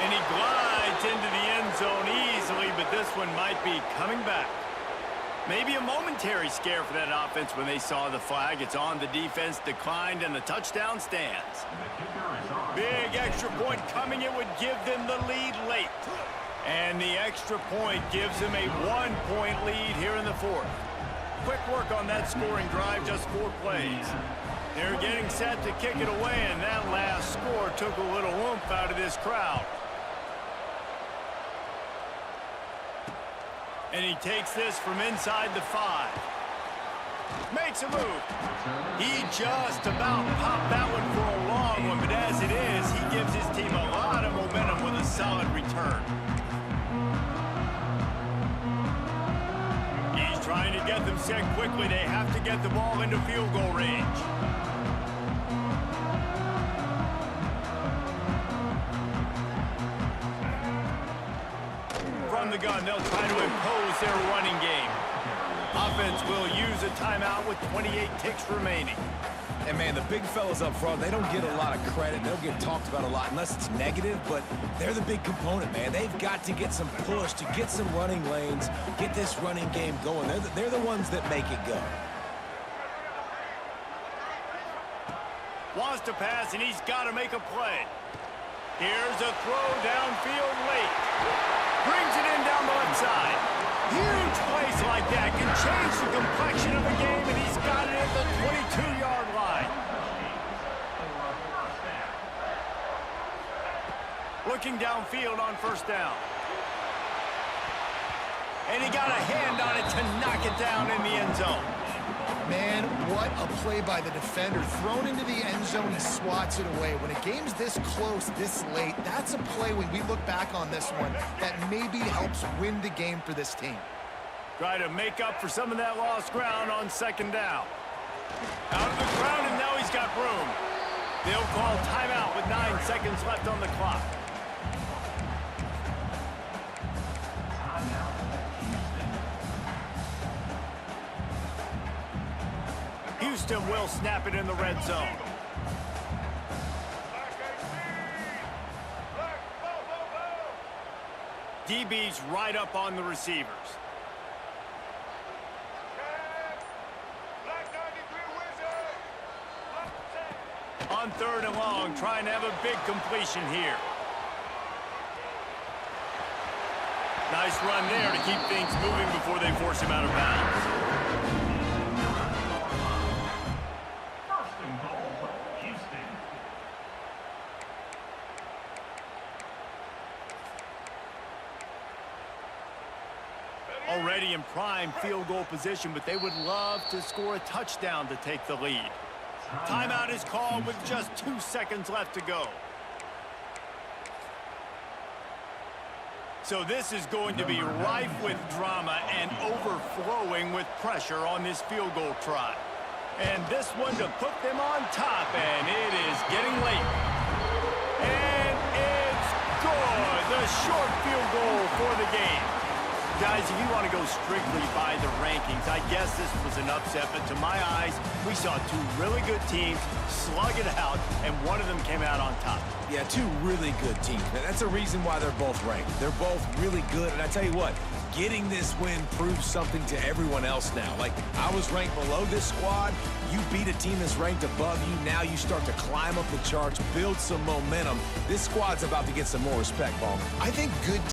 A: And he glides into the end zone easily, but this one might be coming back. Maybe a momentary scare for that offense when they saw the flag. It's on. The defense declined, and the touchdown stands. Big extra point coming. It would give them the lead late. And the extra point gives them a 1-point lead here in the fourth. Quick work on that scoring drive, just 4 plays. They're getting set to kick it away, and that last score took a little oomph out of this crowd. And he takes this from inside the 5. Makes a move. He just about popped that one for a long one, but as it is, he gives his team a lot of momentum with a solid return. Trying to get them set quickly. They have to get the ball into field goal range. From the gun, they'll try to impose their running game. Offense will use a timeout with 28 ticks remaining.
B: And, man, the big fellas up front, they don't get a lot of credit. They'll get talked about a lot unless it's negative, but they're the big component, man. They've got to get some push, to get some running lanes, get this running game going. They're the ones that make it go.
A: Wants to pass, and he's got to make a play. Here's a throw downfield late. Brings it in down the left side. Huge plays like that can change the complexion of the game, and he's got it at the 22-yard line. Looking downfield on first down. And he got a hand on it to knock it down in the end zone.
C: Man, what a play by the defender. Thrown into the end zone, he swats it away. When a game's this close, this late, that's a play when we look back on this one that maybe helps win the game for this team.
A: Try to make up for some of that lost ground on second down. Out of the ground, and now he's got room. They'll call timeout with 9 seconds left on the clock. Houston will snap it in the red zone. DB's right up on the receivers. On third and long, trying to have a big completion here. Nice run there to keep things moving before they force him out of bounds. Already in prime field goal position, but they would love to score a touchdown to take the lead. Timeout is called with just 2 seconds left to go. So this is going to be rife with drama and overflowing with pressure on this field goal try. And this one to put them on top, and it is getting late. And it's good. The short field goal for the game. Guys, if you want to go strictly by the rankings, I guess this was an upset, but to my eyes, we saw 2 really good teams slug it out, and one of them came out on top.
B: Yeah, 2 really good teams, man. That's a reason why they're both ranked. They're both really good, and I tell you what, getting this win proves something to everyone else now. Like, I was ranked below this squad. You beat a team that's ranked above you. Now you start to climb up the charts, build some momentum. This squad's about to get some more respect, Ballman.
C: I think good